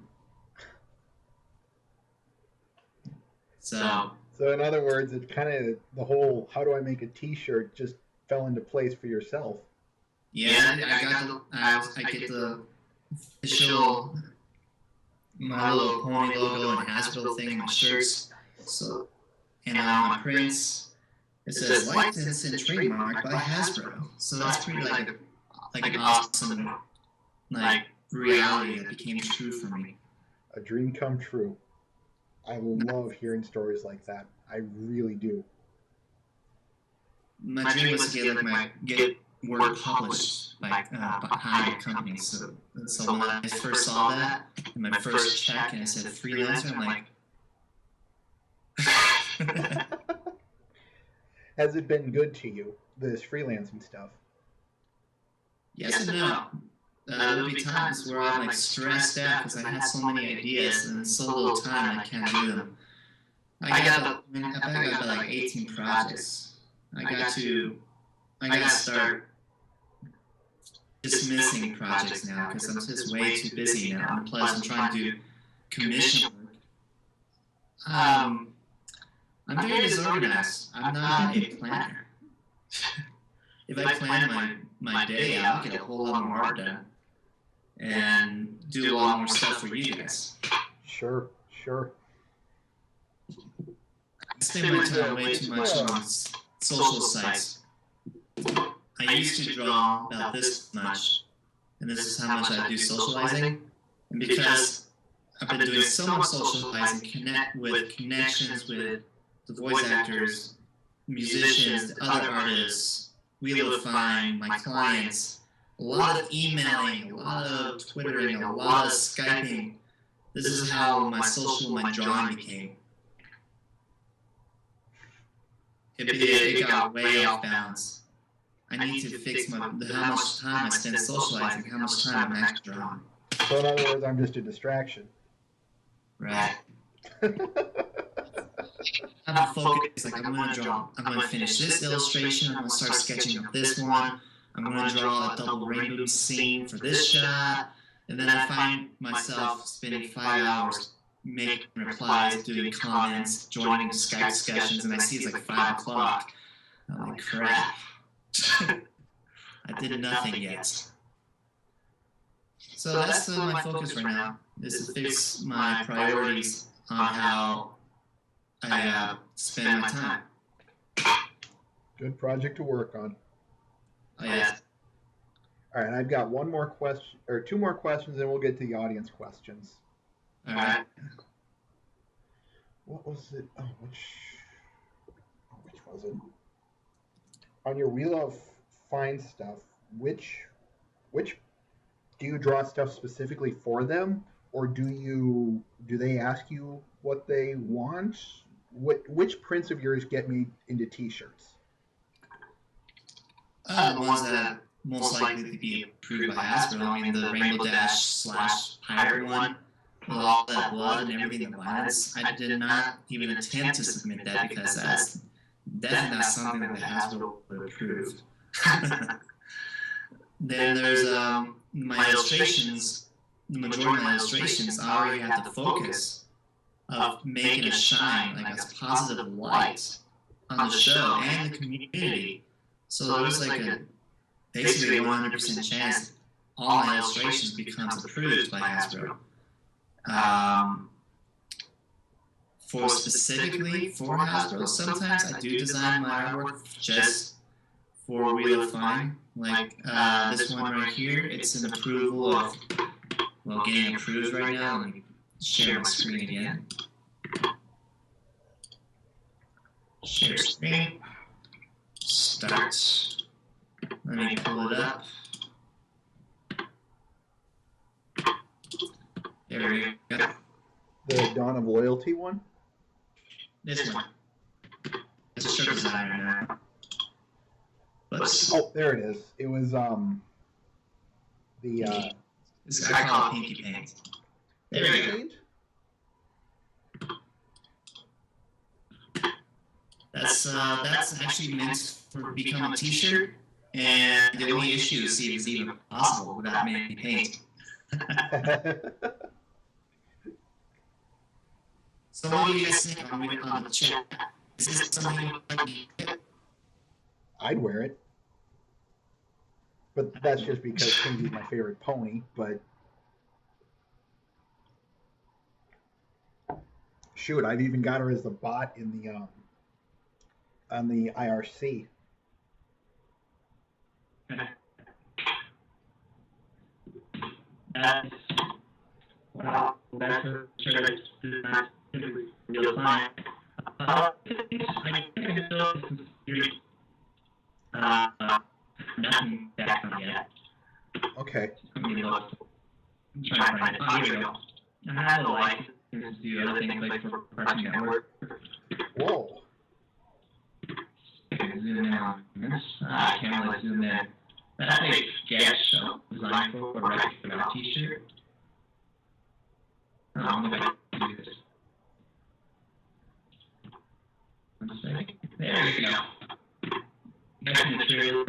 So in other words, it's kind of the whole "how do I make a T-shirt" just fell into place for yourself. Yeah, I get the official My Little Pony logo and Hasbro thing on my shirts. So, and on my prints, it says licensed and trademarked by Hasbro. So that's pretty like an awesome reality that became true for me. A dream come true. I love hearing stories like that. I really do. My dream was to get work published by high companies. So when I first saw that, in my first check, and it said freelancer, I'm like, Has it been good to you, this freelancing stuff? Yes and no. There will be times where I'm stressed out because I have so many ideas and so little time I can't do them. I got about 18 projects. I got to start dismissing projects now because I'm just way too busy now. And plus, I'm trying to do commission work. I'm very disorganized. I'm not a planner. If I plan my day out, I'll get a whole lot more work done and do a lot more stuff for you guys. Sure. I spend my time way too much on social sites. I used to draw about this much, and this is how much I do socializing. And because I've been doing so much socializing, connections with the voice actors, musicians, the other artists, We Love Fine, my clients, a lot of emailing, a lot of Twittering, a lot of Skyping. This is how my drawing became. it got way off balance. I need to fix how much time I spend socializing, how much time I'm actually drawing. So in other words, I'm just a distraction. Right. I'm focused. Like I'm going to draw. I'm going to finish this illustration. I'm going to start sketching up this one. I'm going to draw a double rainbow scene for this shot. And then I find myself spending 5 hours making replies, doing comments, joining Skype discussions, and I see it's like 5 o'clock. I'm like, crap. I did nothing yet. So that's my focus right now, is to fix my priorities on how I spend my time. Good project to work on. Oh, yeah. All right, I've got one more question, or 2 more questions, and we'll get to the audience questions. All right. What was it? Oh, which was it? On your Wheel of Find stuff, which do you draw stuff specifically for them, or do they ask you what they want? Which prints of yours get made into T-shirts? The ones that most likely to be approved by Hasbro. I mean, the Rainbow Dash / Pirate one, with all that blood and everything, the violence. I did not even attempt to submit that because that's definitely not something that Hasbro would approve. Then there's my illustrations. The majority of my illustrations, I already have the focus of making it shine like a positive light on the show and the community. So there's like basically a 100% chance all my illustrations becomes approved by Hasbro. Specifically for Hasbro, sometimes I do design my artwork just for Wheel of Find. Like this one right here, it's an approval of, well, getting approved right now. Let me share my screen again. Share screen. Start. Let me pull it up. There we go. The Dawn of Loyalty one? This one. It's a shirt designer now. Oh, there it is. It was this guy called Pinky Paint. There we go. That's actually meant for become a T-shirt, and the only issue is see if it's even possible without making paint. So what do you guys think on the chat? Is this something you would like to get? I'd wear it. But that's just because Pinky's my favorite pony, but shoot, I've even got her as the bot in the on the IRC. That's that's a shirt that's real time. I think nothing back on yet. Okay. Let me look. I'm trying to find it. Oh, here we go. I have a license to do other things like for Cartoon Network. Whoa. Zoom in on this. I can't really zoom in. That's a sketch designed for a regular T-shirt. I'm going to do this. One second. There we go. That's the material.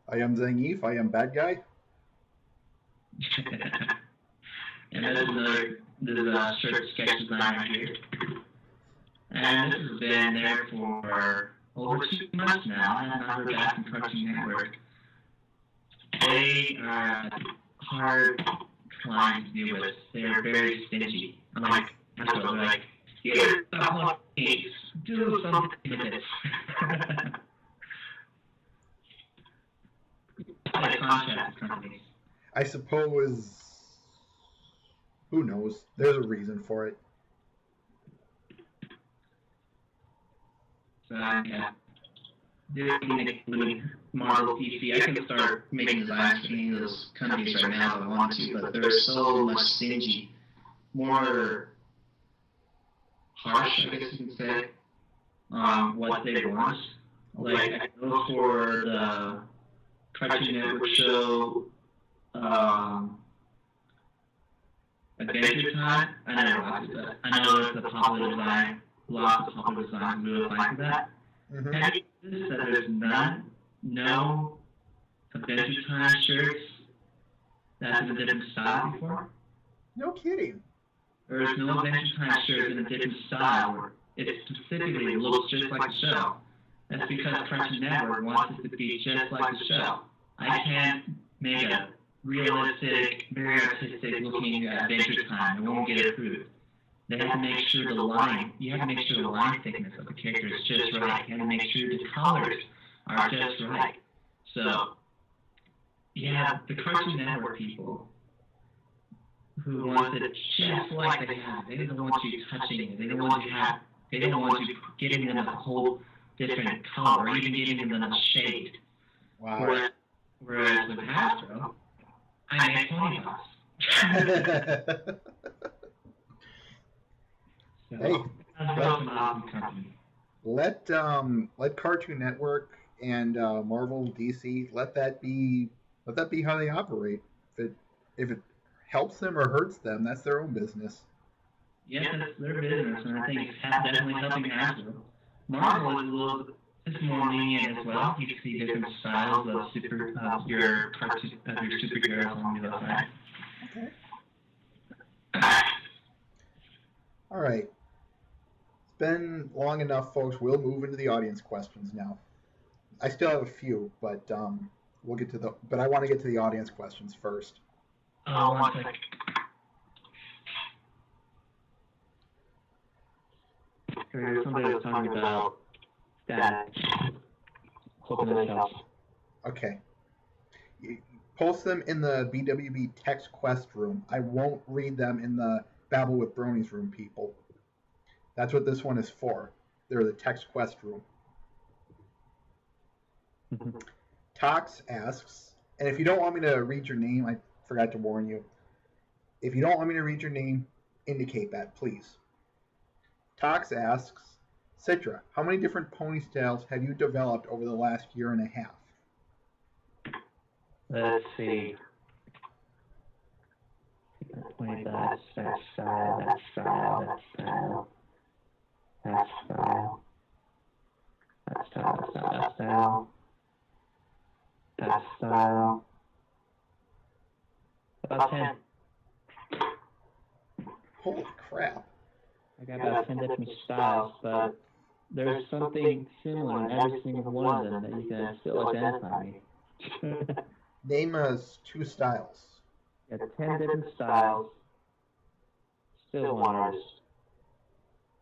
I am Zangief. I am bad guy. And there's a shirt sketch design right here. And this has been there for over 2 months now. I have not heard back from Cartoon Network. They are a hard client to deal with. They're very stingy. I'm like, here's a couple of things. Do something with it. Like contract companies. I suppose. Who knows? There's a reason for it. So, yeah. Doing Marvel DC, I can start making designs for any of those companies right now if I want to, but they're so much stingy. More harsh, I guess you can say, on what they want. Like, I know for the Cartoon Network show, Adventure Time, I never watched it, but I know there's a popular design, lots of popular designs, we would apply for that. Mm-hmm. Have you noticed that there's no Adventure Time shirts that's in a different style before? No kidding. There's no Adventure Time shirts in a different style where it specifically looks just like the show. That's because Cartoon Network wants it to be just like the show. I can't make a realistic, very artistic looking Adventure Time. It won't get approved. They have to make sure the line, you have to make sure the line thickness of the character is just right. You have to make sure the colors are just right. So, yeah, the Cartoon Network people who want it just like they have, they don't want you touching it. They don't want you giving them a whole different color, or even giving them a shade. Wow. Whereas with Hasbro, I make pony pops. So, hey, that's an awesome company. Let Cartoon Network and Marvel, DC, let that be how they operate. If it helps them or hurts them, that's their own business. Yes, that's their business, and I think it's definitely helping Hasbro. Marvel is more lenient as well. You can see different styles of your superheroes on the other side. Okay. All right. It's been long enough, folks. We'll move into the audience questions now. I still have a few, but we'll get to the. But I want to get to the audience questions first. Oh, one second. Somebody was talking about that. Hoping this helps. Okay. Post them in the BwB text quest room. I won't read them in the Babble with Bronies room, people. That's what this one is for. They're the text quest room. Tox asks, and if you don't want me to read your name, I forgot to warn you. If you don't want me to read your name, indicate that, please. Tox asks, Citra, how many different pony styles have you developed over the last year and a half? Let's see. That style. About 10. Holy crap. I got about 10 different styles, but there's something similar in every single one of them that you can still identify me. Name us 2 styles. Yeah, 10 different styles, still one artist.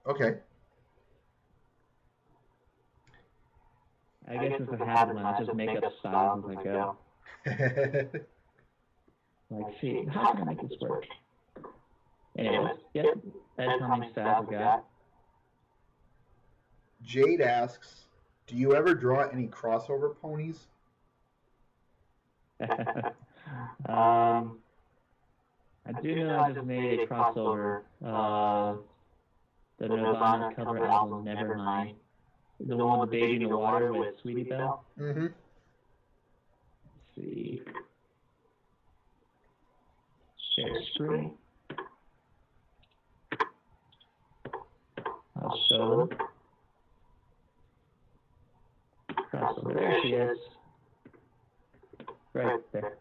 Okay. I guess it's a habit when I just make up styles as I go. Like, see, how can I make this work? Anyways, yep, that's how many styles I got. Jade asks, do you ever draw any crossover ponies? I do know I just made a crossover. The Nirvana cover album, Nevermind. The one with the baby in the water with Sweetie Belle. Mm-hmm. Let's see. Share screen. I'll show them. Crossover. There she is. Right there.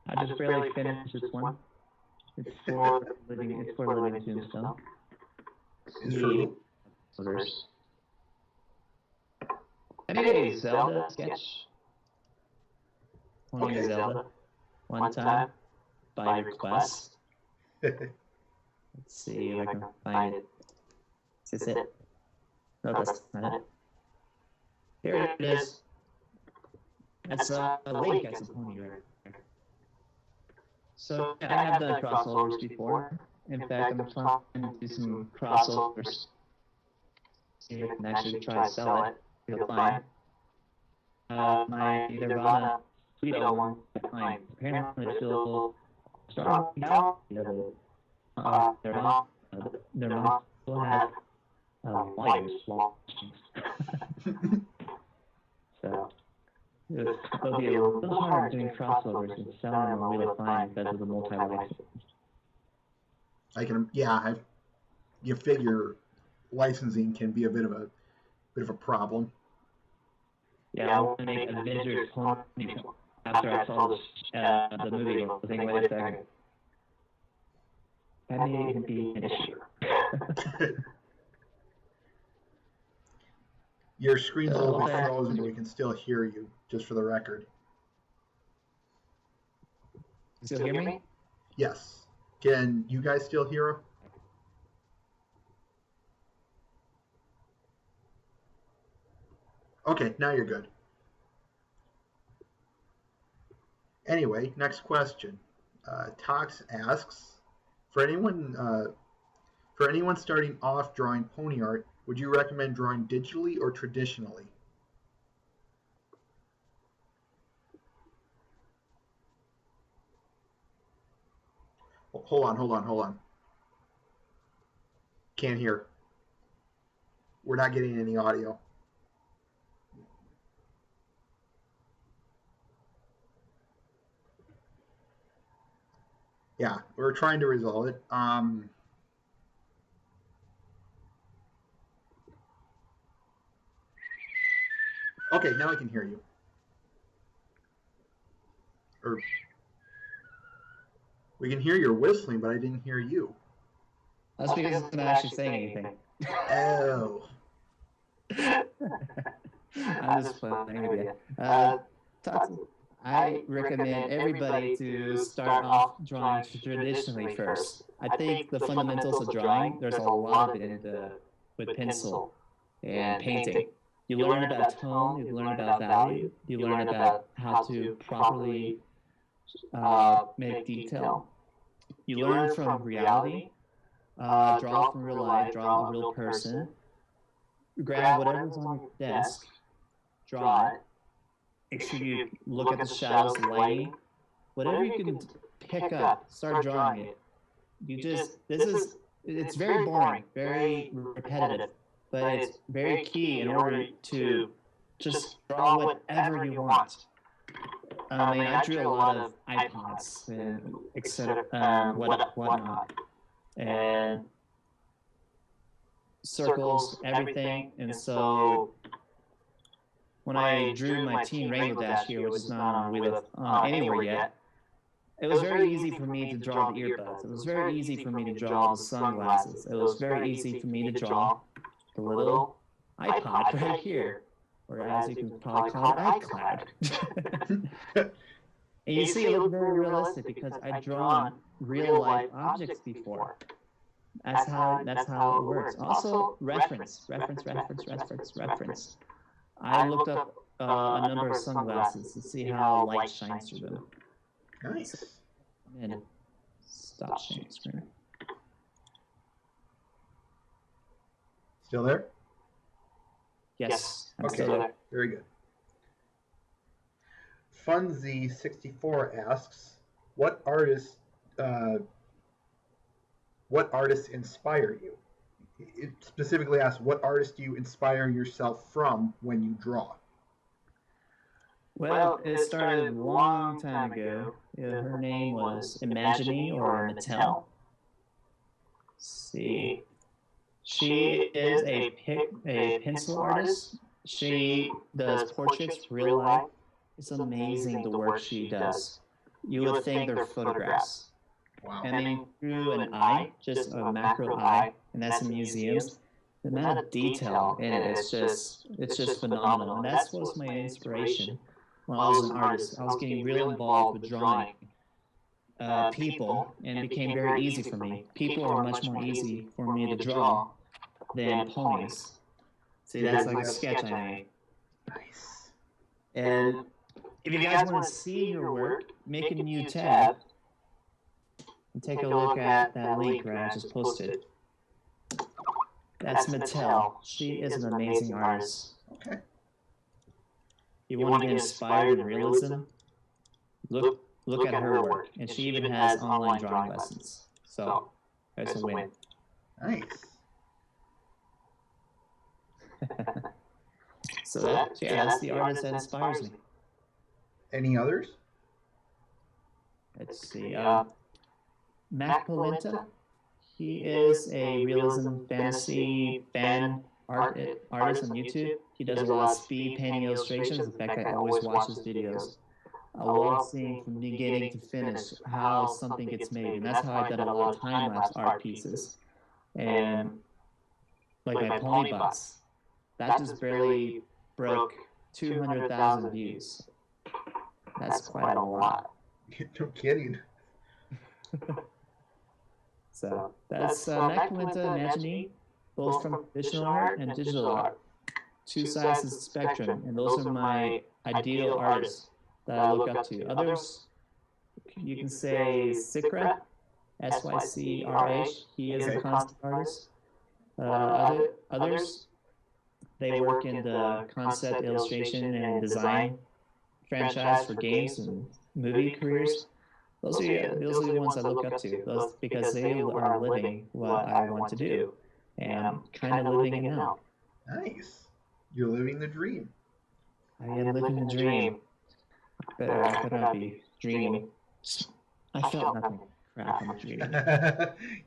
I just barely finished this one. It's for living. It's for living tombstone. Is for Others. I made a Zelda sketch. Playing Zelda one time by request. Let's see if I can find it. Is this it? No, that's not it. Here it is. That's a link at some pony right there. So I have done crossovers before. In fact, I'm trying to do some crossovers. See if I can actually try to sell it. You'll find. My Nirvana Pluto one, apparently it's still strong now. Nirvana their mom still had wires, long strings. So it'll be a little hard doing crossovers and selling them on Wheel of Fine because of the multi-license. You figure licensing can be a bit of a problem. Yeah, I want to make Avengers Pony after I saw the movie. I was thinking, wait a second. That may even be an issue. Your screen's a little bit frozen, but we can still hear you, just for the record. You still hear me? Yes. Can you guys still hear her? Okay, now you're good. Anyway, next question. Tox asks, for anyone starting off drawing pony art, would you recommend drawing digitally or traditionally? Hold on. Can't hear. We're not getting any audio. Yeah, we're trying to resolve it. Okay, now I can hear you. We can hear your whistling, but I didn't hear you. That's because I'm not actually saying anything. Oh. I'm just playing with you. I recommend everybody to start off drawing traditionally first. I think the fundamentals of drawing, there's a lot of it with pencil and painting. You learn about tone, you learn about value, you learn about how to properly make detail. You learn from reality, draw from real life, draw a real person, grab whatever's on your desk, draw it. Make sure you look at the shadows, the lighting, whatever you can pick up, start drawing it. It's very boring, very repetitive, but it's very key in order to just draw whatever you want. I mean, I drew a lot of iPods and etc. Whatnot, and circles, everything, and so when I drew my Team Rainbow Dash here, which is not on Wheel of anywhere yet, it was very easy for me to draw the earbuds. It was very easy for me to draw the sunglasses. It was very easy for me to draw the little iPod right here, or as you can probably call it, iCloud. And you see, it looks very realistic because I've drawn real life objects before. That's how it works. Also, reference. I looked up a number of sunglasses to see how light shines through them. Nice. And stop sharing screen. Still there? Yes. Okay. Still there. Very good. Funzy64 asks, what artists inspire you? It specifically asks, what artist do you inspire yourself from when you draw? Well, it started a long time ago. Her name was Imagine or Mattel. Let's see. She is a pencil artist. She does portraits, real life. It's amazing the work she does. You would think they're photographs. Wow. And then through an eye, just a macro eye, and that's in museums. The amount of detail in it is just phenomenal. And that's what was my inspiration when I was an artist. I was getting real involved with drawing people, and it became very easy for me. People are much more easy for me to draw than ponies. See, that's like a sketch I made. Nice. And if you guys want to see your work, make a new tab and take a look at that link where I just posted. That's Mattel. She is an amazing artist. Okay. You want to get inspired in realism? Look at her work, and she even has online drawing lessons. So that's a win. Nice. So that's the artist that inspires me. Any others? Let's see. Mac Polenta. He is a realism fantasy artist on YouTube. He does a lot of speed painting illustrations. In fact, I always watch his videos. I love seeing from beginning to finish how something gets made, and that's how I've done a lot of time-lapse art pieces. And like my pony bots, that just barely broke 200,000 views. That's quite a lot. No kidding. So that's Mac Polenta and Imagine, both from traditional art and digital art. Two sides of the spectrum, and those are my ideal artists that I look up to. Others, you can say Sycra, Sycrh. He is a concept artist. Others, they work in the concept illustration and design franchise for games and movie careers. Those are the ones I look up to. Those because they are living what I want to do, and kind of living it now. Nice. You're living the dream. I am living the dream. I better not be dreaming. I felt nothing. Crap, I'm dreaming.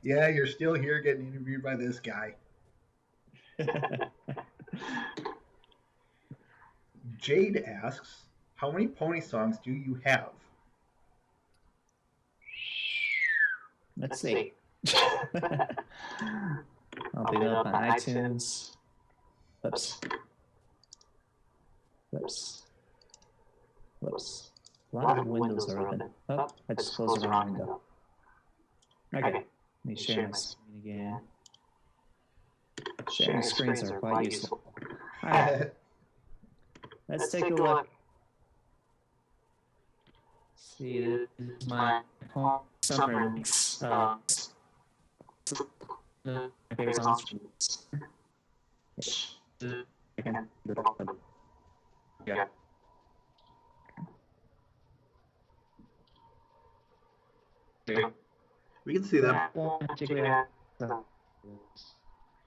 Yeah, you're still here getting interviewed by this guy. Jade asks, how many pony songs do you have? Let's see. I'll be up on iTunes. Whoops. A lot of windows are open. Oh, I just closed the wrong window. Okay, let me share my screen again. Sharing screens are quite useful. All right, let's take a look. See, this is my summer mix. Favorite songs. Yeah. We can see them.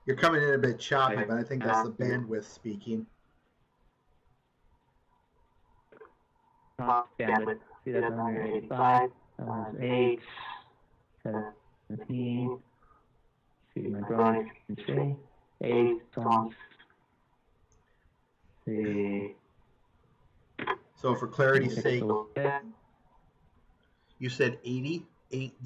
You're coming in a bit choppy, but I think that's the bandwidth speaking. Bandwidth. See, that's 185. 8, 17. See, my drawing can see. 8 songs. See. So for clarity's sake, you said 80? 80?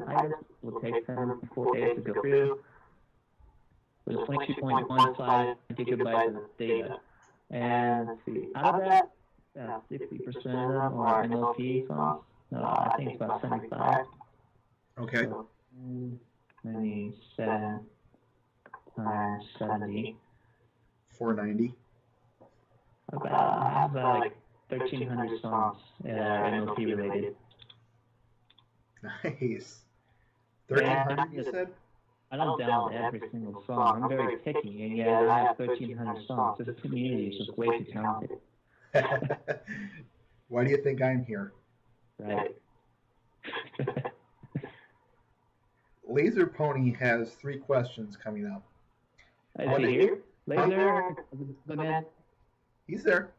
Items will take them 4 days to go through. There's 22.15 gigabytes of data. And let's see, out of that, 60% of them are NLP songs. I think it's about 75. Okay. So, 97 times 70. 490. I have about like 1,300 songs that are NLP related. Nice. 1,300, you said? I don't download every single song. I'm very picky, and yet I have 1,300 songs. This community is just way too talented. Why do you think I'm here? Right. Laser Pony has 3 questions coming up. Is he here? Laser? The man? He's there.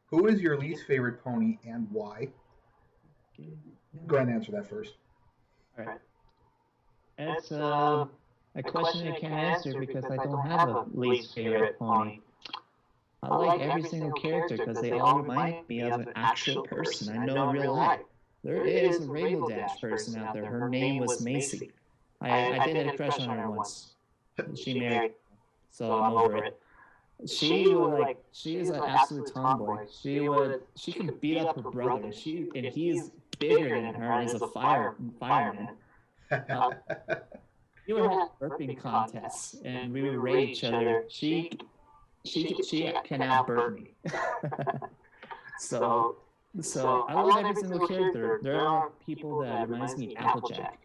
Who is your least favorite pony and why? Go ahead and answer that first. All right. It's a question I can't answer because I don't have a least favorite pony. I like every single character because they all remind me of an actual person I know in real life. There is a Rainbow Dash person out there. Her name was Macy. I did have a crush on her once. She married, so I'm over it. She is an absolute tomboy. She can beat up her brother. And he's bigger than her and is a fireman. We would have burping contests, and we would rate each other. She can out-burp me. So I love every single character. There are people that reminds me of Applejack,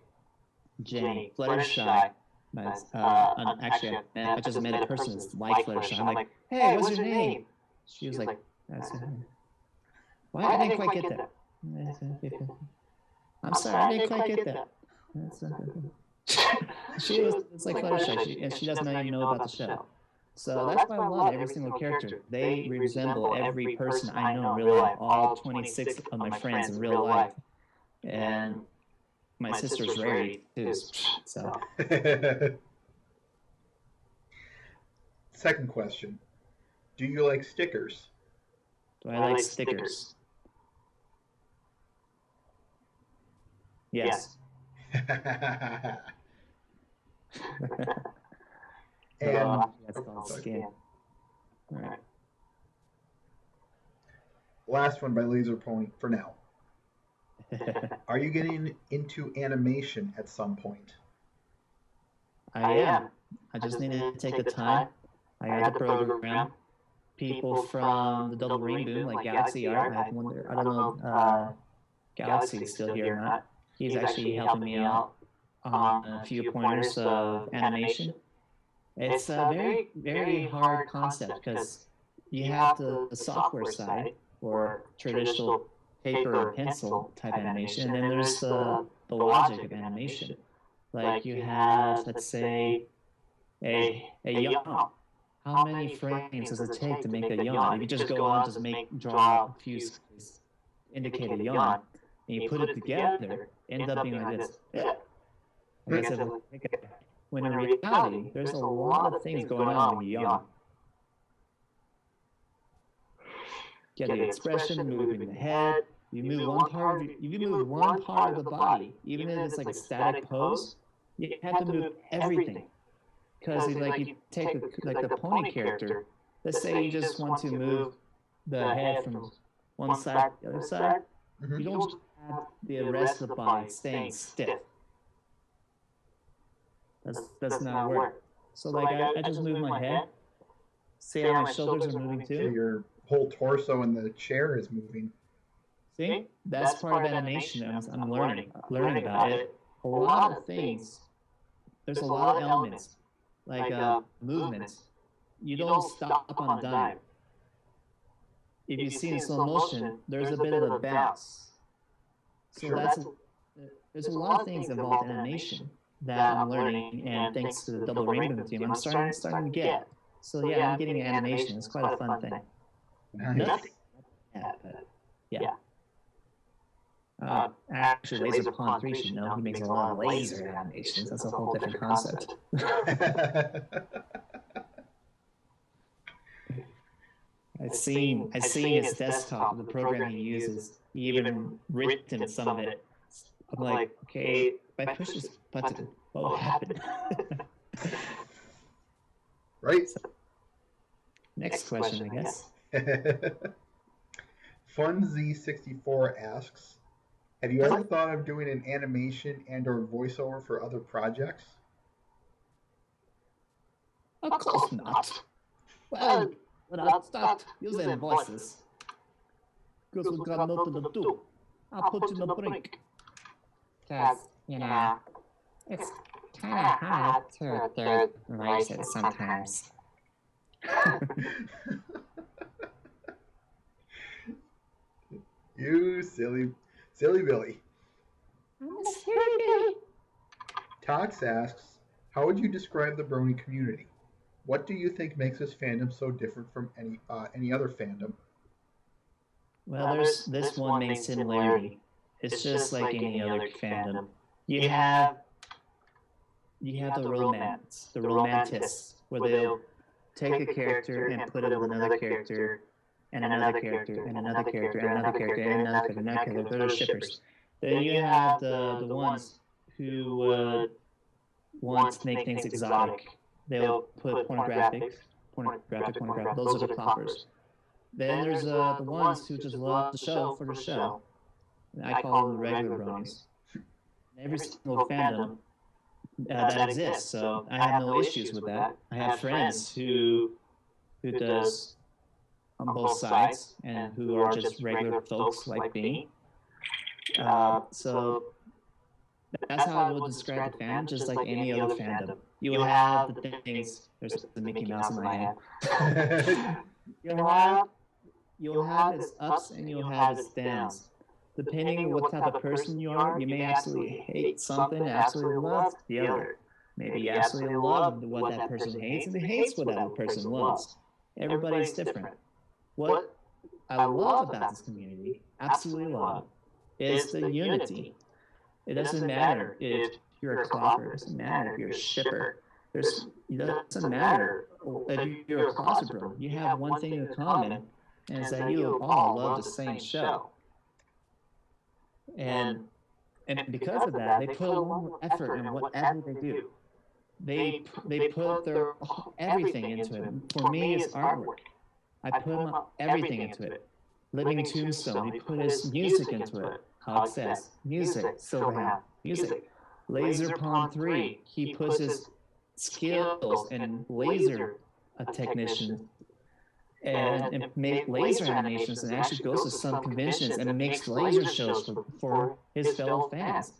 Jenny, Fluttershy, Actually, I just met a person who's like Fluttershy. I'm like, hey, what's your name? She was like, what? I didn't quite get that. I'm sorry, I didn't quite get that. It's like Fluttershy, and she doesn't even know about the show. So that's why I love every single character. They resemble every person I know in real life, all 26 of my friends in real life. And my sister's Rarity, too. So. Second question. Do you like stickers? Do I like stickers? Yes. And that's called skin. All right. Last one by Laser Pony for now. Are you getting into animation at some point? I am. I just need to take the time. I got the program. People from the Double Rainbow, like Galaxy Art, I wonder, I don't know, Galaxy's still here or not. He's actually helping me out on a few pointers of animation. It's a very, very hard concept because you have the software side or traditional paper and pencil type animation, and then there's the logic of animation. Like you have, let's say, a yawn. How many frames does it take to make a yawn? If you just go on, draw a few, indicate a yawn, and you put it together, end up being like this. Like I said, when in reality, there's a lot of things going on when you yawn. You get the expression, moving the head. You move one part of the body, even if it's like a static pose. You have to move everything. Because like you take the pony character, let's say you just want to move the head from one side to the other side, you don't just have the rest of the body staying stiff. That's not work. So like I just move my head. See how my shoulders are moving too? So your whole torso in the chair is moving. See? That's part of animation I'm learning about it. A lot of things, there's a lot of elements, like movements. You don't stop on a dime. If you see in slow motion, there's a bit of a bounce. So there's a lot of things involved in animation that I'm learning, and thanks to the Double Rainbow team, I'm starting to get. So yeah, I'm getting animation. It's quite a fun thing. Nice. Nothing. But yeah. Actually, Laser Pawn 3 should know he makes a lot of laser animations. That's a whole different concept. I've seen his desktop, the program he uses. He even written some of it. I'm like, okay, if I push this button, what will happen? Right. So, next question, I guess. FunZ64 asks, have you ever thought of doing an animation and or voiceover for other projects? Of course not. Well, I'll start using voices. Because we got nothing to do. I'll put you in the brink. Because, it's kind of hard to do voices sometimes. You silly Billy. I'm a silly Billy. Tox asks, how would you describe the Brony community? What do you think makes this fandom so different from any other fandom? Well, there's this one main similarity. It's just like any other fandom. You have the romantists, where they'll take a character and put it with another character, and another character, and another character, and another character, and another character, and another character. They're shippers. Then you have the ones who want to make things exotic. They'll put pornographic. Those are the ploppers. Then there's the ones who just love the show for the show. I call them the regular bronies. Every single fandom that exists, so I have no issues with that. I have friends who does on both sides and who are just regular folks like me. So that's how I would describe the fandom, just like any other fandom. you have the things. There's the Mickey Mouse in my hand. You'll have its ups and you'll have its downs. Depending on what type of person you are, you may absolutely hate something, absolutely love the other. Maybe you absolutely love what that person hates and hates what that other person loves. Everybody's different. What I love about this community, absolutely love, is the unity. It doesn't matter if you're a clopper, it doesn't matter if you're a shipper. It doesn't matter if you're a closet bro. You have one thing in common, and it's that you all love the same show. And because of that, they put a lot more effort in whatever they do. They put their everything into it. For me, it's artwork. I put everything into it. Living Tombstone, he put his music into it. Hog says, music, Silverhand, music. Laser Pawn 3, he puts his skills and laser technician and make laser animations and actually goes to some conventions and makes laser shows for his fellow fans.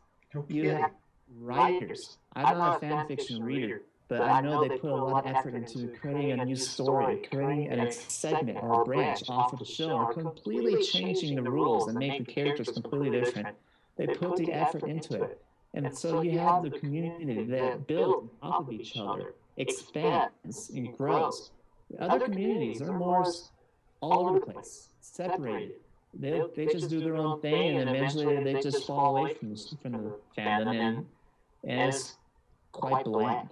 You have writers. I'm not a fan fiction reader, but I know they put a lot of effort into creating a new story, creating a segment or a branch off of the show, or completely changing the rules and make the characters completely different. They put the effort into it. And so you have the community that builds off of each other, expands and grows. Other communities are more all over the place, separated. They just do their own thing, and eventually they just fall away from the fandom, and it's quite bland.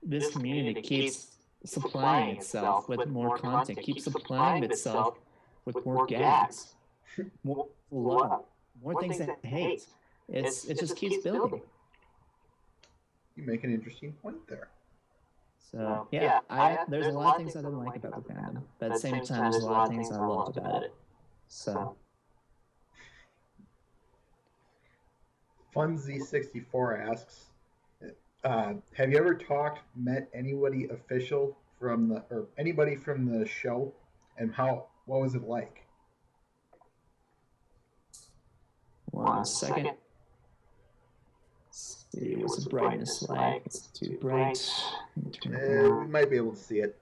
This community keeps supplying itself with more content, keeps supplying itself with more gags, more love, more things that I hate. It just keeps building. You make an interesting point there. So yeah, there's a lot of things I don't like about the fandom, but at the same time, there's a lot of things I love about it. So. FunZ64 asks, have you ever met anybody official anybody from the show, and what was it like? 1 second. Let's see, what's the brightness like? It's too bright. We might be able to see it.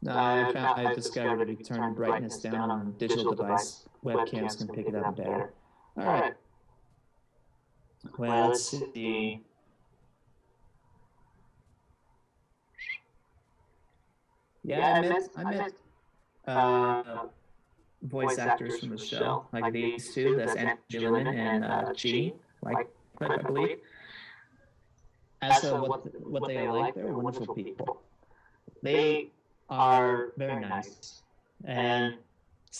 No, I discovered if you turn brightness down on a digital device, webcams can pick it up better. All right. Well, let's see. Yeah, I met voice actors from the show, like these two. That's Angelina and G, I believe. As for what they are like, they're wonderful people. They are very nice, and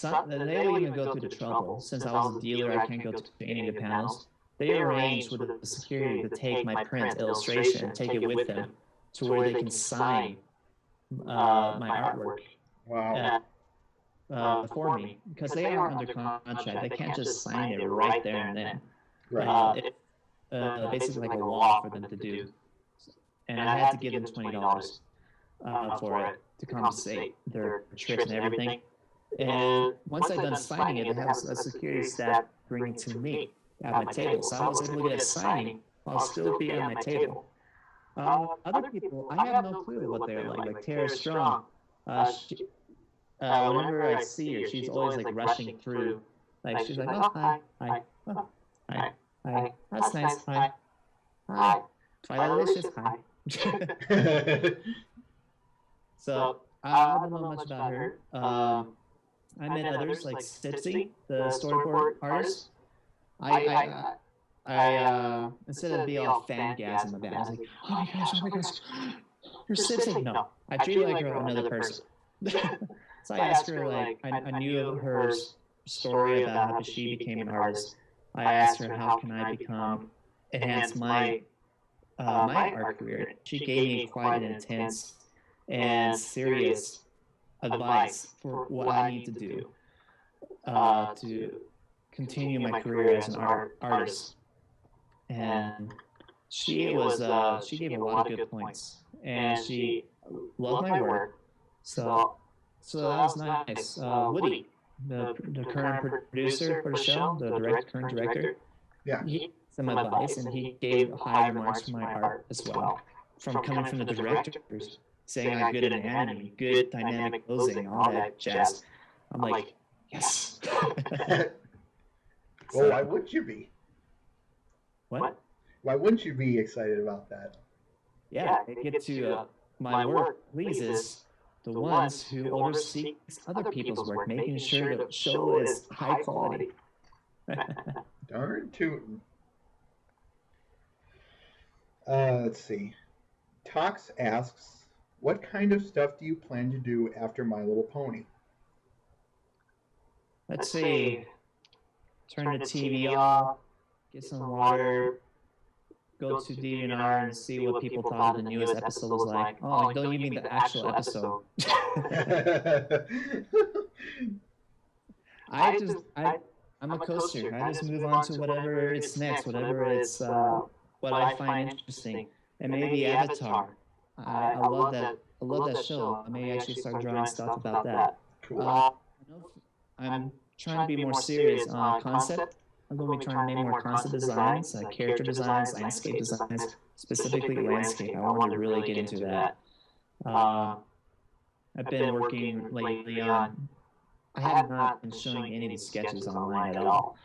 they'll even go through the trouble. Since I was a dealer, I can't go to any of the panels. They arranged with the security to take my print illustration and take it with them to where they can sign my artwork. Wow. For me, because they are under contract. They can't just sign it right there and then. Right. Basically like a law for them to do. And I had to give them $20 for it to compensate their trips and everything. And once I done signing it, they have a security staff bring it to me at my table. So I was able to get a signing while still be at my table. Other people, I have no clue what they're like Tara Strong. Whenever I see her, she's always like rushing through. Like she's like, oh, hi, oh, hi, that's nice, hi, Twilight-licious, hi. So I don't know much about her. I met others like Stipsy, the storyboard artist. I instead of being all fangasm about it, I was like, oh my gosh, you're Stipsy. No, I treat her like another person. So I asked her, like, I knew of her story about how she became an artist. I asked her, how can I enhance my art career? She gave me quite an intense and serious advice for what I need to do to continue my career as an artist. And she gave a lot of good points, and she loved my work. So that was nice. Woody, the current producer for the show, the current director, yeah, he some advice, and he gave high remarks for my art as well. From coming from the directors, saying I have good anatomy, good dynamic posing, all that jazz. I'm like, yes. Well, why wouldn't you be? What? Why wouldn't you be excited about that? Yeah, they get to my work pleases the ones who oversee other people's work, making sure the show is high quality. Darn tootin'. Let's see. Tox asks, what kind of stuff do you plan to do after My Little Pony? Let's see. Turn the TV off, get some water, go to DVR and see what people thought of the newest episode was like. Oh, don't you mean the actual episode? I'm a coaster. I just move on to whatever it's next, whatever it's what I find interesting. And maybe Avatar. I love that. I love that show. I may actually start drawing stuff about that. Cool. I'm trying to be more serious on concept. I'm going to be trying to make more concept designs, like character designs, landscape designs, specifically landscape. I want to really get into that. I've been working lately on. I have not been showing any of these sketches online at all.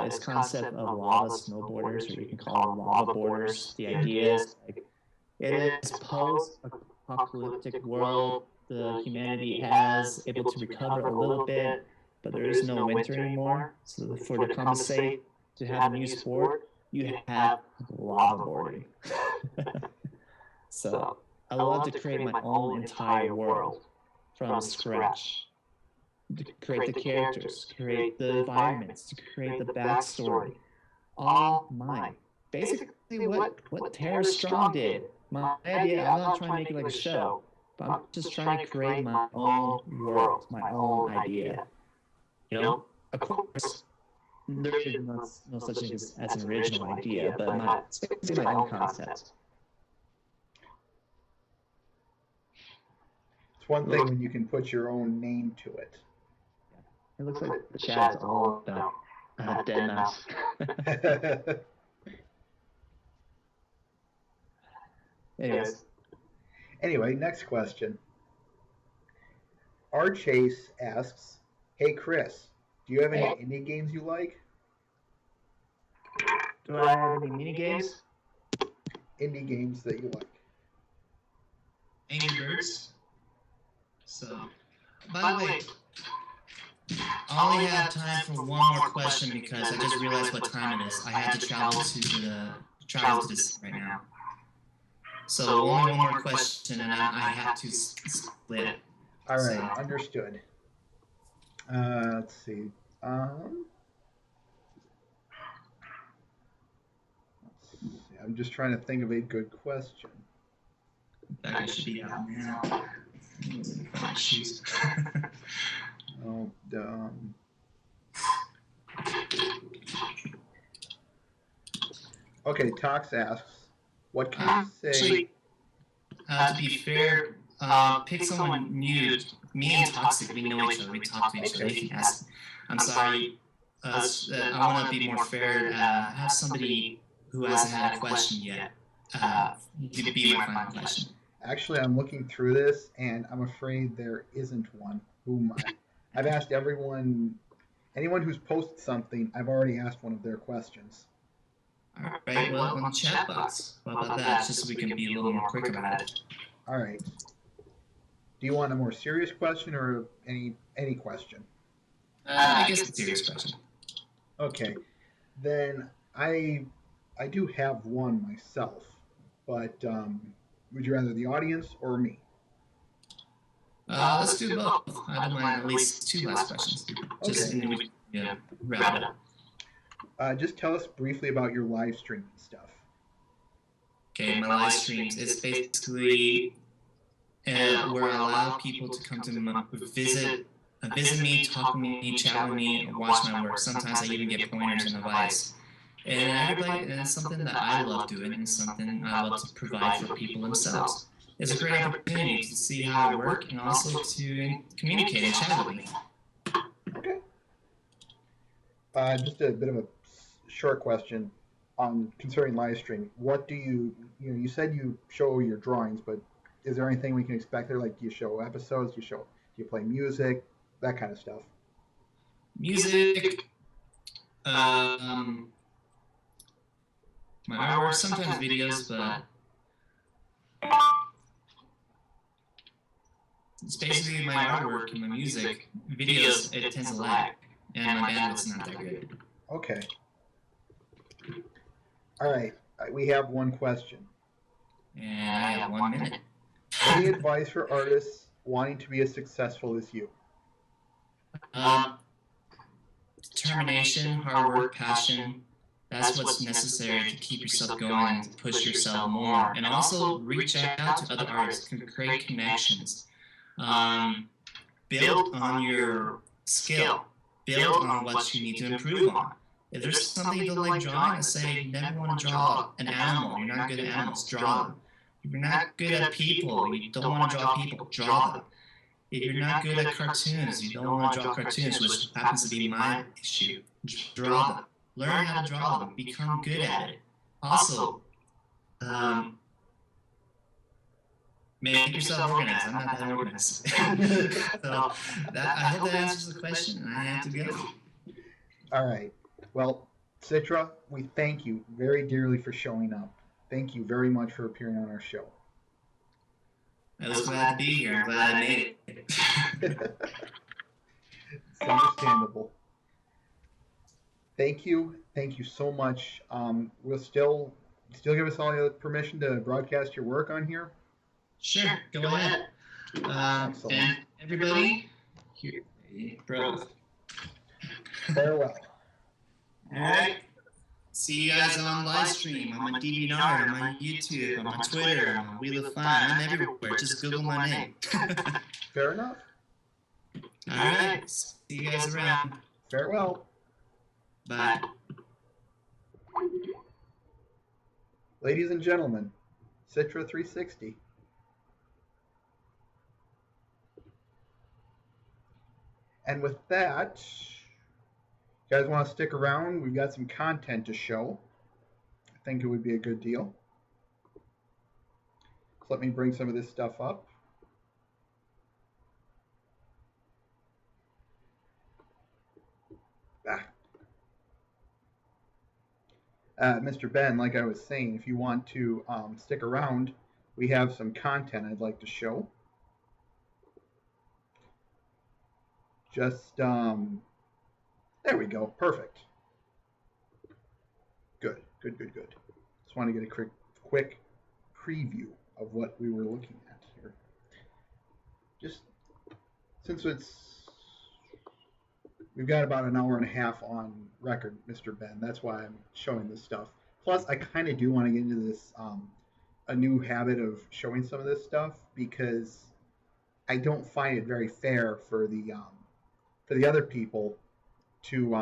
It's concept of lava snowboarders, or you can call them lava boarders. The idea is like it is post-apocalyptic world. The humanity has able to recover a little bit, but there is no winter anymore. So for to compensate to have a new sport, you have lava boarding. So I love to create my own entire world from scratch. To create the characters, create the environments, to create the backstory, all mine. Basically, what Tara Strong did. My idea, I'm not trying to make it like a show, but I'm just trying to create my own world, my own idea. You know, of course, there is no such thing as an original idea, but it's basically my own concept. It's one thing when you can put your own name to it. It looks like the chat's all about dead mouse. Anyways. Anyway, next question. R. Chase asks, hey Chris, do you have any indie games you like? Do I have any mini games? Indie games that you like. Angry Birds. So, by the way, I only have time for one more question because I just realized what time it is. I have to travel to this right now. So only one more question, and I have to split. All right, understood. Let's see. I'm just trying to think of a good question. That should be out now. Shoes. Oh, Okay, Tox asks, what can you say? To be fair, pick someone new. Me and Toxic, we know each other. We talk to each other. You can ask. I'm sorry. I want to be more fair. Have somebody who hasn't had a question yet be my final question. Actually, I'm looking through this, and I'm afraid there isn't one. I've asked anyone who's posted something, I've already asked one of their questions. All right, well, on the chat box, what about that? Just so we can be a little more quick about it. All right. Do you want a more serious question or any question? I guess a serious question. Okay. Then I do have one myself, but would you rather the audience or me? Let's do both. I don't mind at least two last questions. Just and we wrap it up. Just tell us briefly about your live stream and stuff. Okay, my live streams is basically where I allow people to come to visit me, talk to me, chat with me, and watch my work. Sometimes I even get pointers and advice. And it's something that I love doing, and something I love to provide for people themselves. It's a great opportunity to see how I work and also to communicate and chat with me. Okay. Just a bit of a short question. concerning live stream, what do you said you show your drawings, but is there anything we can expect there? Like, do you show episodes? Do you play music? That kind of stuff. Music, my artwork, sometimes videos, but it's basically my artwork and my music. Videos, it tends to lag, and my bandwidth's not that good. Okay. All right. We have one question. And I have 1 minute. Any advice for artists wanting to be as successful as you? Determination, hard work, passion. That's what's necessary to keep yourself going, to push yourself more. And also reach out to other artists, create connections. Build on your skill. Build on what you need to improve on. If there's something you don't like drawing, I say you never want to draw an animal. You're not good at animals, draw them. If you're not good at people, you don't want to draw people, draw them. If you're not good at cartoons, you don't want to draw cartoons, which happens to be my issue, draw them. Learn how to draw them. Become good at it. Also, make yourself organized. I'm not that organized. So I hope that answers the question. I have to go. All right. Well, Citra, we thank you very dearly for showing up. Thank you very much for appearing on our show. I was glad to be here. I'm glad I made it. It's understandable. Thank you. Thank you so much. We'll still give us all the permission to broadcast your work on here? Sure, go ahead. And everybody, here, bro. Farewell. All right. See you guys on live stream. I'm on DeviantArt, I'm on YouTube, I'm on Twitter, I'm on Wheel of Fun. I'm everywhere. Just Google my name. Fair enough. All right. See you guys around. Farewell. Bye. Ladies and gentlemen, Citra 360. And with that, you guys want to stick around? We've got some content to show. I think it would be a good deal. So let me bring some of this stuff up. Mr. Ben, like I was saying, if you want to stick around, we have some content I'd like to show. Just, there we go. Perfect. Good. Just want to get a quick preview of what we were looking at here. Just since we've got about an hour and a half on record, Mr. Ben. That's why I'm showing this stuff. Plus, I kind of do want to get into this, a new habit of showing some of this stuff, because I don't find it very fair for the other people to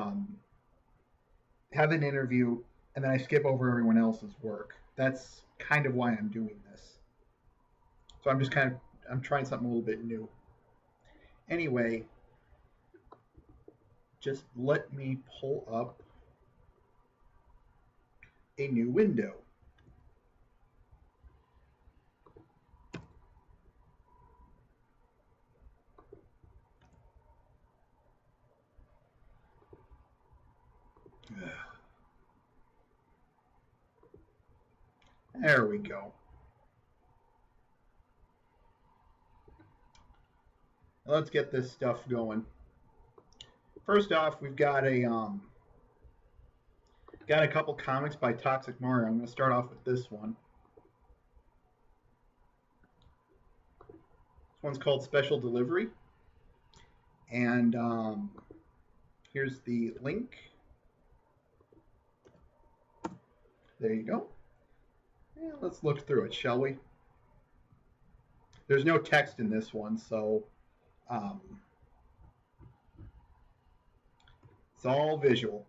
have an interview and then I skip over everyone else's work. That's kind of why I'm doing this. So I'm trying something a little bit new. Anyway, just let me pull up a new window. There we go. Let's get this stuff going. First off, we've got a couple comics by Toxic Mario. I'm going to start off with this one. This one's called Special Delivery. And here's the link. There you go. Yeah, let's look through it, shall we? There's no text in this one, so it's all visual.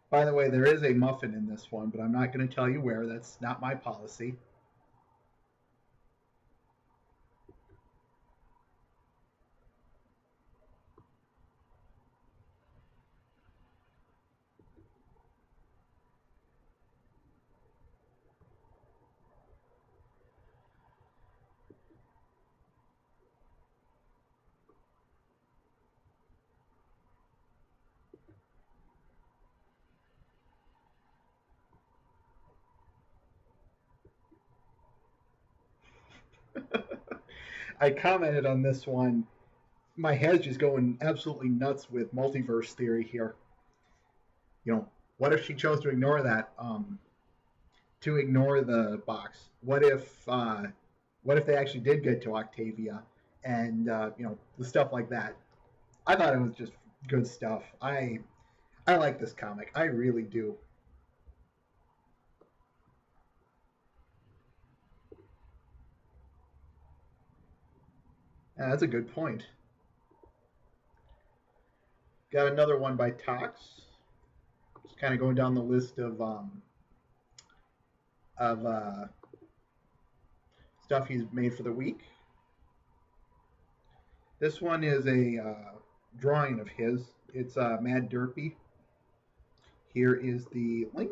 By the way, there is a muffin in this one, but I'm not going to tell you where. That's not my policy. I commented on this one. My head's just going absolutely nuts with multiverse theory here. You know, what if she chose to ignore that? To ignore the box. What if they actually did get to Octavia, and the stuff like that. I thought it was just good stuff. I like this comic. I really do. That's a good point. Got another one by Tox. Just kind of going down the list of stuff he's made for the week. This one is a drawing of his. It's Mad Derpy. Here is the link.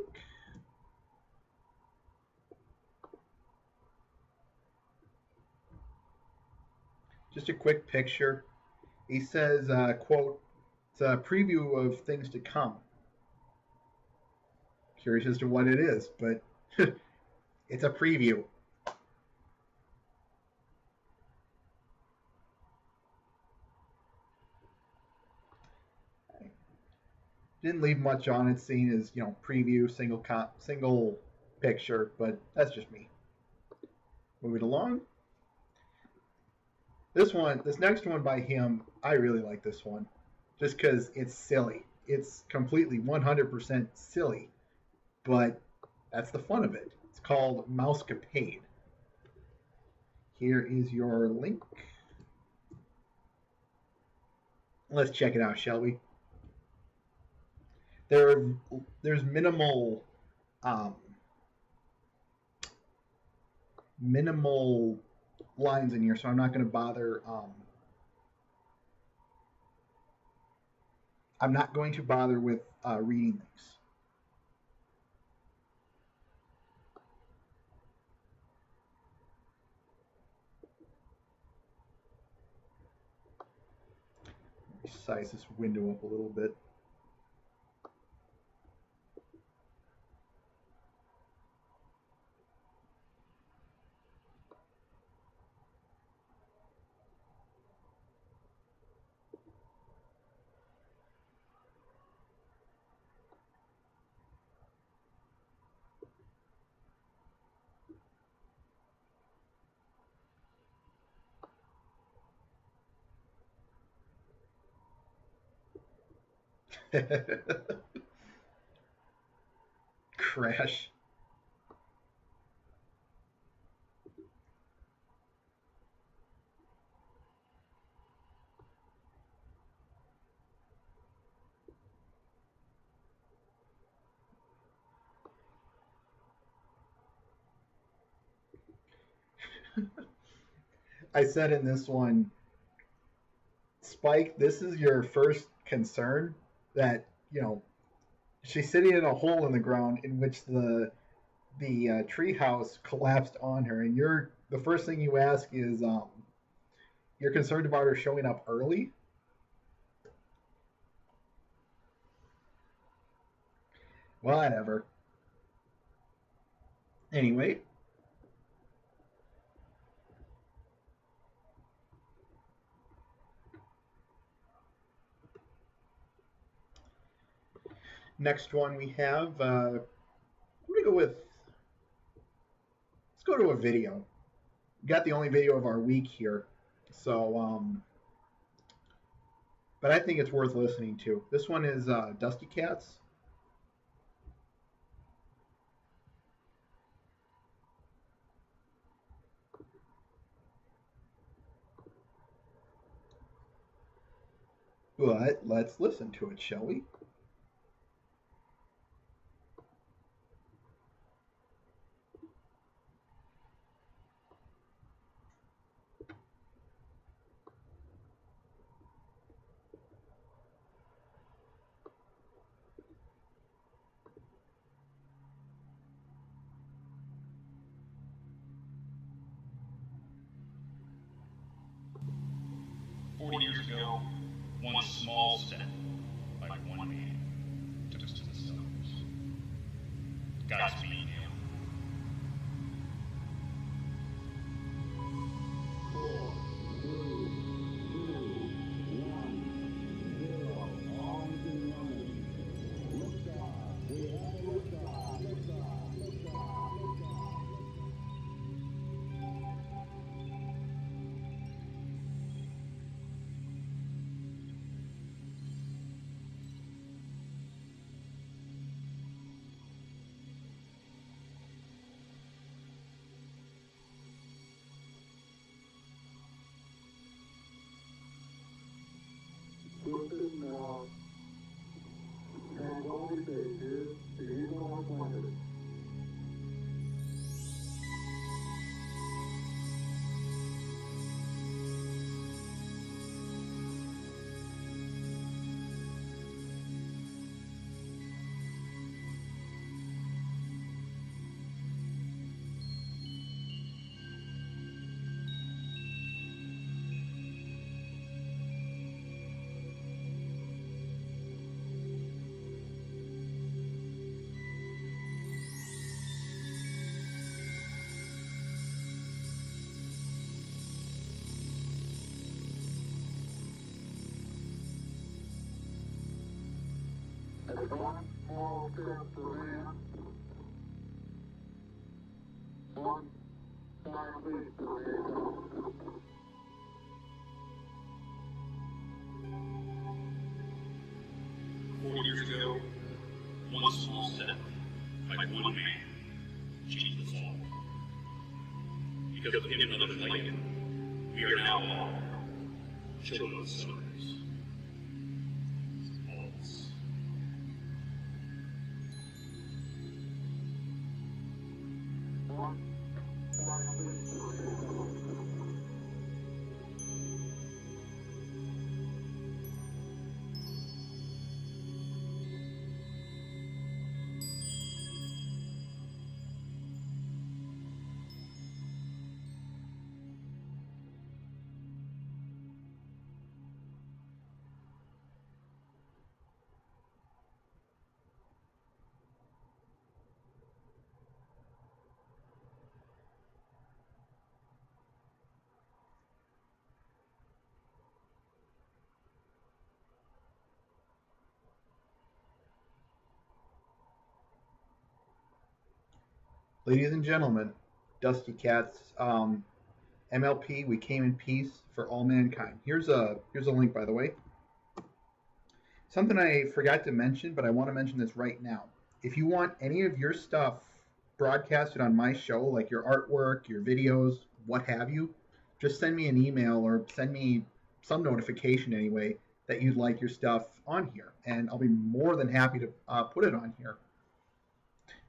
Just a quick picture. He says, quote, it's a preview of things to come. Curious as to what it is, but it's a preview. Didn't leave much on it, seeing as preview, single picture, but that's just me. Moving along. This next one by him, I really like this one, just because it's silly. It's completely 100% silly, but that's the fun of it. It's called Mousecapade. Here is your link. Let's check it out, shall we? There's um, minimal lines in here, so I'm not going to bother. I'm not going to bother with reading these. Size this window up a little bit. Crash. I said in this one, Spike, this is your first concern that she's sitting in a hole in the ground in which the treehouse collapsed on her, and the first thing you ask is you're concerned about her showing up early. Whatever. Anyway, next one we have. I'm gonna go with. Let's go to a video. Got the only video of our week here, so but I think it's worth listening to. This one is Dusty Cats. But let's listen to it, shall we? one small step by one man took us to the stars. Godspeed, Neil. One small step for man, one giant leap for mankind. 4 years ago, one small step by one man changed us all. Because of him and others like him, we are now all children of the stars. All of us. One giant leap for mankind. Ladies and gentlemen, Dusty Cats, MLP, we came in peace for all mankind. Here's a link, by the way. Something I forgot to mention, but I want to mention this right now. If you want any of your stuff broadcasted on my show, like your artwork, your videos, what have you, just send me an email or send me some notification anyway that you'd like your stuff on here, and I'll be more than happy to put it on here.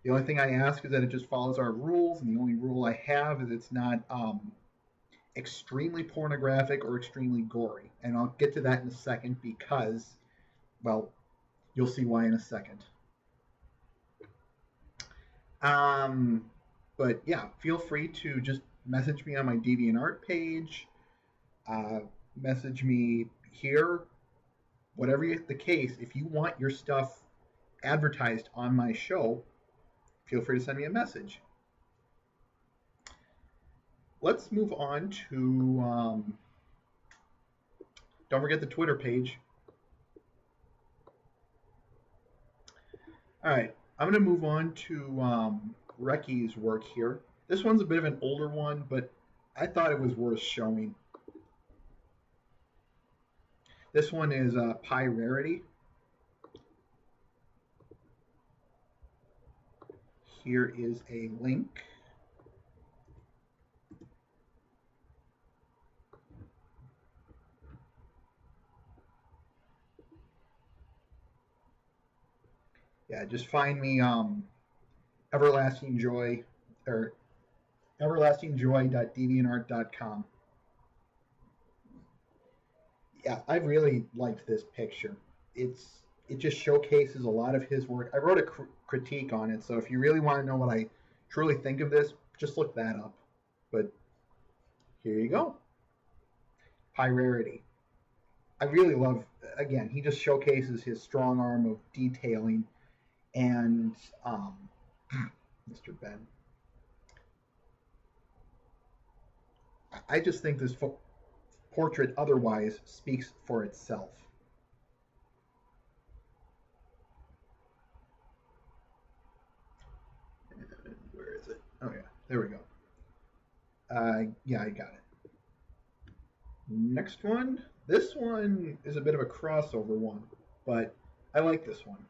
The only thing I ask is that it just follows our rules, and the only rule I have is it's not extremely pornographic or extremely gory. And I'll get to that in a second because, well, you'll see why in a second. But yeah, feel free to just message me on my DeviantArt page, message me here, whatever the case. If you want your stuff advertised on my show, feel free to send me a message. Let's move on to, don't forget the Twitter page. All right, I'm going to move on to Recky's work here. This one's a bit of an older one, but I thought it was worth showing. This one is Pi Rarity. Here is a link. Yeah, just find me Everlasting Joy or everlastingjoy.deviantart.com. Yeah, I really liked this picture. It just showcases a lot of his work. I wrote a critique on it, so if you really want to know what I truly think of this, just look that up. But here you go. Pi Rarity. I really love again, he just showcases his strong arm of detailing, and Mr. Ben. I just think this portrait otherwise speaks for itself. And where is it? Oh yeah, there we go. Yeah, I got it. Next one. This one is a bit of a crossover one, but I like this one.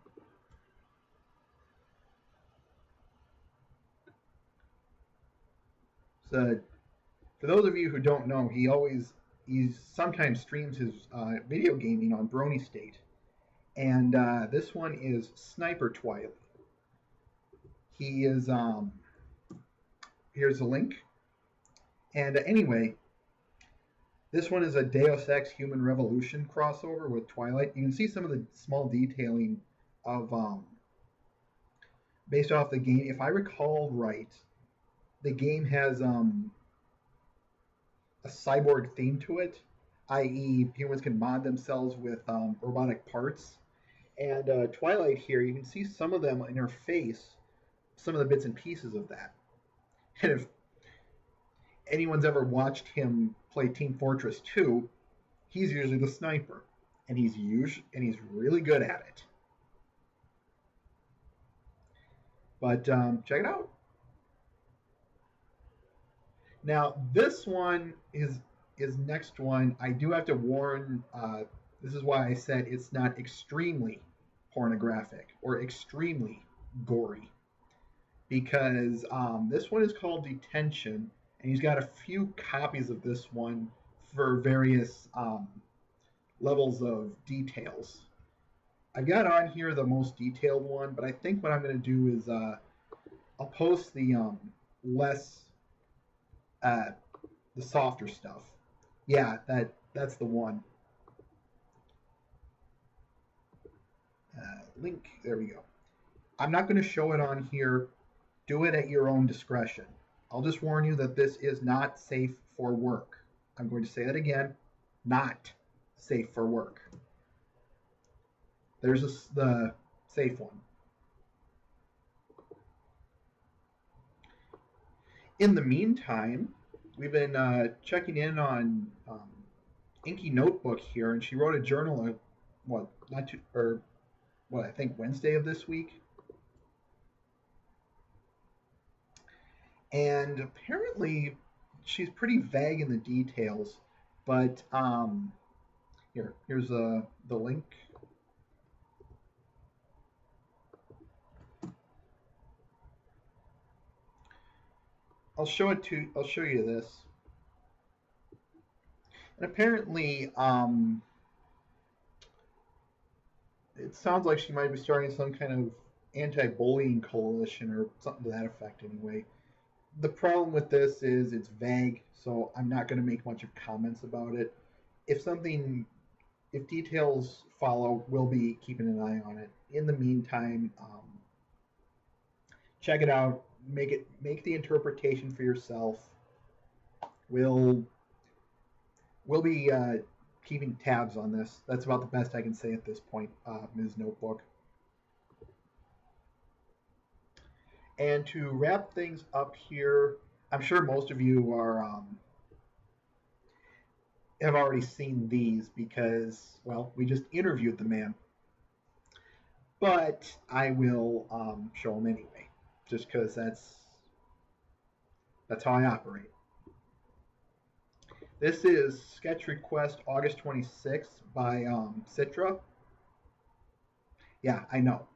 So, for those of you who don't know, he sometimes streams his video gaming on Brony State, and this one is Sniper Twilight. He is here's a link, and anyway, this one is a Deus Ex Human Revolution crossover with Twilight. You can see some of the small detailing of based off the game. If I recall right, the game has a cyborg theme to it, i.e., humans can mod themselves with robotic parts. And Twilight here, you can see some of them in her face, some of the bits and pieces of that. And if anyone's ever watched him play Team Fortress 2, he's usually the sniper, and he's really good at it. But check it out. Now this one is next one. I do have to warn. This is why I said it's not extremely pornographic or extremely gory, because this one is called Detention, and he's got a few copies of this one for various levels of details. I got on here the most detailed one, but I think what I'm going to do is I'll post the less the softer stuff. Yeah, that's the one. Link. There we go. I'm not going to show it on here. Do it at your own discretion. I'll just warn you that this is not safe for work. I'm going to say that again. Not safe for work. There's the safe one. In the meantime, we've been checking in on Inky Notebook here, and she wrote a journal. I think Wednesday of this week. And apparently, she's pretty vague in the details. But here's the link. I'll show you this. And apparently, it sounds like she might be starting some kind of anti-bullying coalition or something to that effect anyway. The problem with this is it's vague, so I'm not going to make much of comments about it. If details follow, we'll be keeping an eye on it. In the meantime, check it out. Make the interpretation for yourself. We'll be keeping tabs on this. That's about the best I can say at this point, Ms. Notebook. And to wrap things up here, I'm sure most of you have already seen these because, well, we just interviewed the man. But I will show them anyway, just because that's how I operate. This is sketch request August 26th by Citra. Yeah, I know.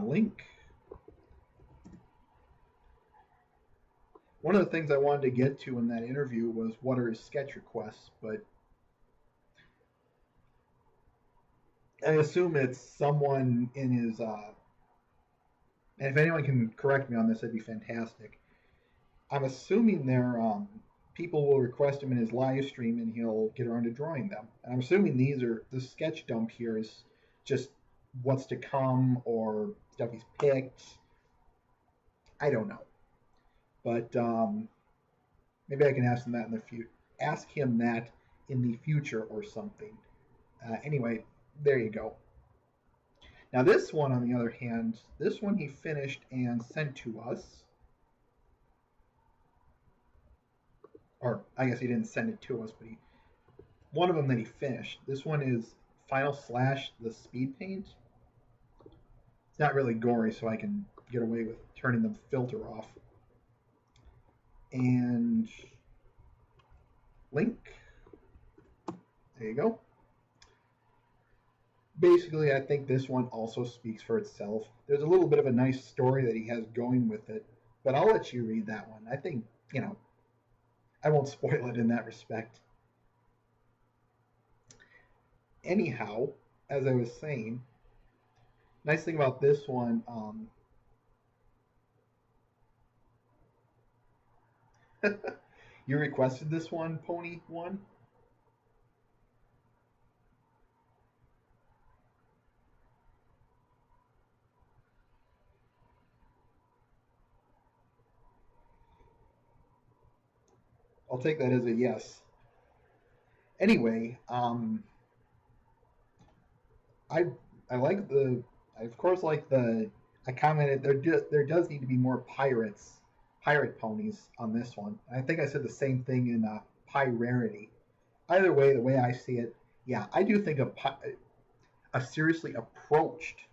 Link. One of the things I wanted to get to in that interview was what are his sketch requests, but I assume it's someone in his. And if anyone can correct me on this, that'd be fantastic. I'm assuming they're people will request him in his live stream, and he'll get around to drawing them. And I'm assuming the sketch dump here is just what's to come or stuff he's picked. I don't know, but maybe I can ask him that in the future or something. Anyway, there you go. Now this one, on the other hand, this one he finished and sent to us. Or I guess he didn't send it to us, but one of them that he finished. This one is Final Slash, the Speed Paint. It's not really gory, so I can get away with turning the filter off. And link. There you go. Basically, I think this one also speaks for itself. There's a little bit of a nice story that he has going with it, but I'll let you read that one. I think, I won't spoil it in that respect. Anyhow, as I was saying, nice thing about this one, you requested this one, Pony One? I'll take that as a yes. Anyway, I I like the I of course like the I commented there does need to be more pirate ponies on this one. I think I said the same thing in Pyrarity. Either way, the way I see it, yeah, I do think a seriously approached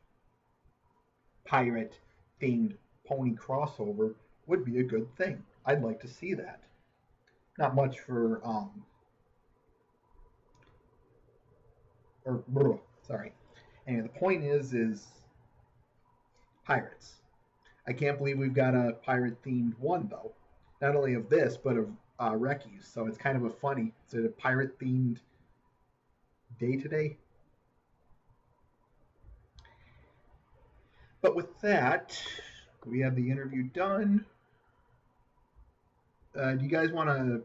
pirate themed pony crossover would be a good thing. I'd like to see that. Not much for sorry. Anyway, the point is pirates. I can't believe we've got a pirate themed one though. Not only of this, but of Recky's. So it's kind of a funny. Is it a pirate themed day today? But with that, we have the interview done. Do you guys want to?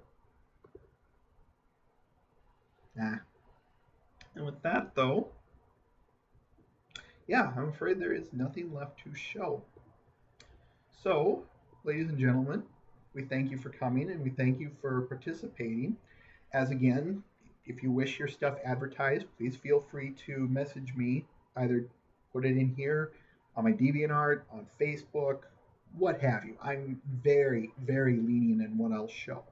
Nah. And with that, though, yeah, I'm afraid there is nothing left to show. So, ladies and gentlemen, we thank you for coming and we thank you for participating. As again, if you wish your stuff advertised, please feel free to message me. Either put it in here on my DeviantArt, on Facebook, what have you. I'm very, very lenient in what I'll show.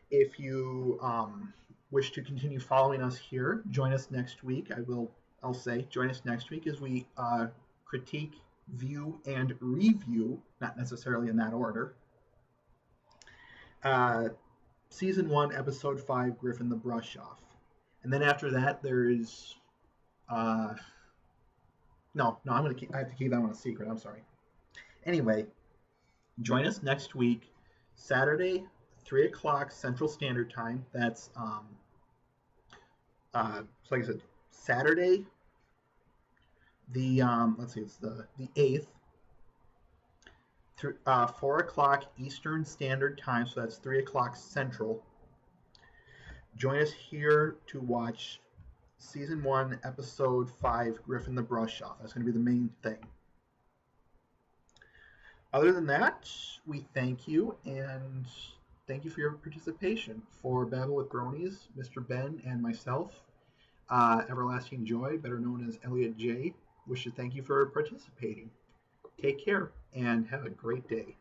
If you wish to continue following us here, join us next week. I'll say join us next week as we critique, view, and review, not necessarily in that order, season 1, episode 5, Griffin the Brush Off. And then after that, there's no, I have to keep that one a secret. I'm sorry. Anyway, join us next week, Saturday, 3 o'clock Central Standard Time. That's so like I said, Saturday. The let's see, it's the 8th. 4 o'clock Eastern Standard Time, so that's 3 o'clock Central. Join us here to watch Season 1, Episode 5, Griffin the Brush Off. That's going to be the main thing. Other than that, we thank you, and thank you for your participation. For Babble with Bronies, Mr. Ben, and myself, Everlasting Joy, better known as Elliot J., wish to thank you for participating. Take care, and have a great day.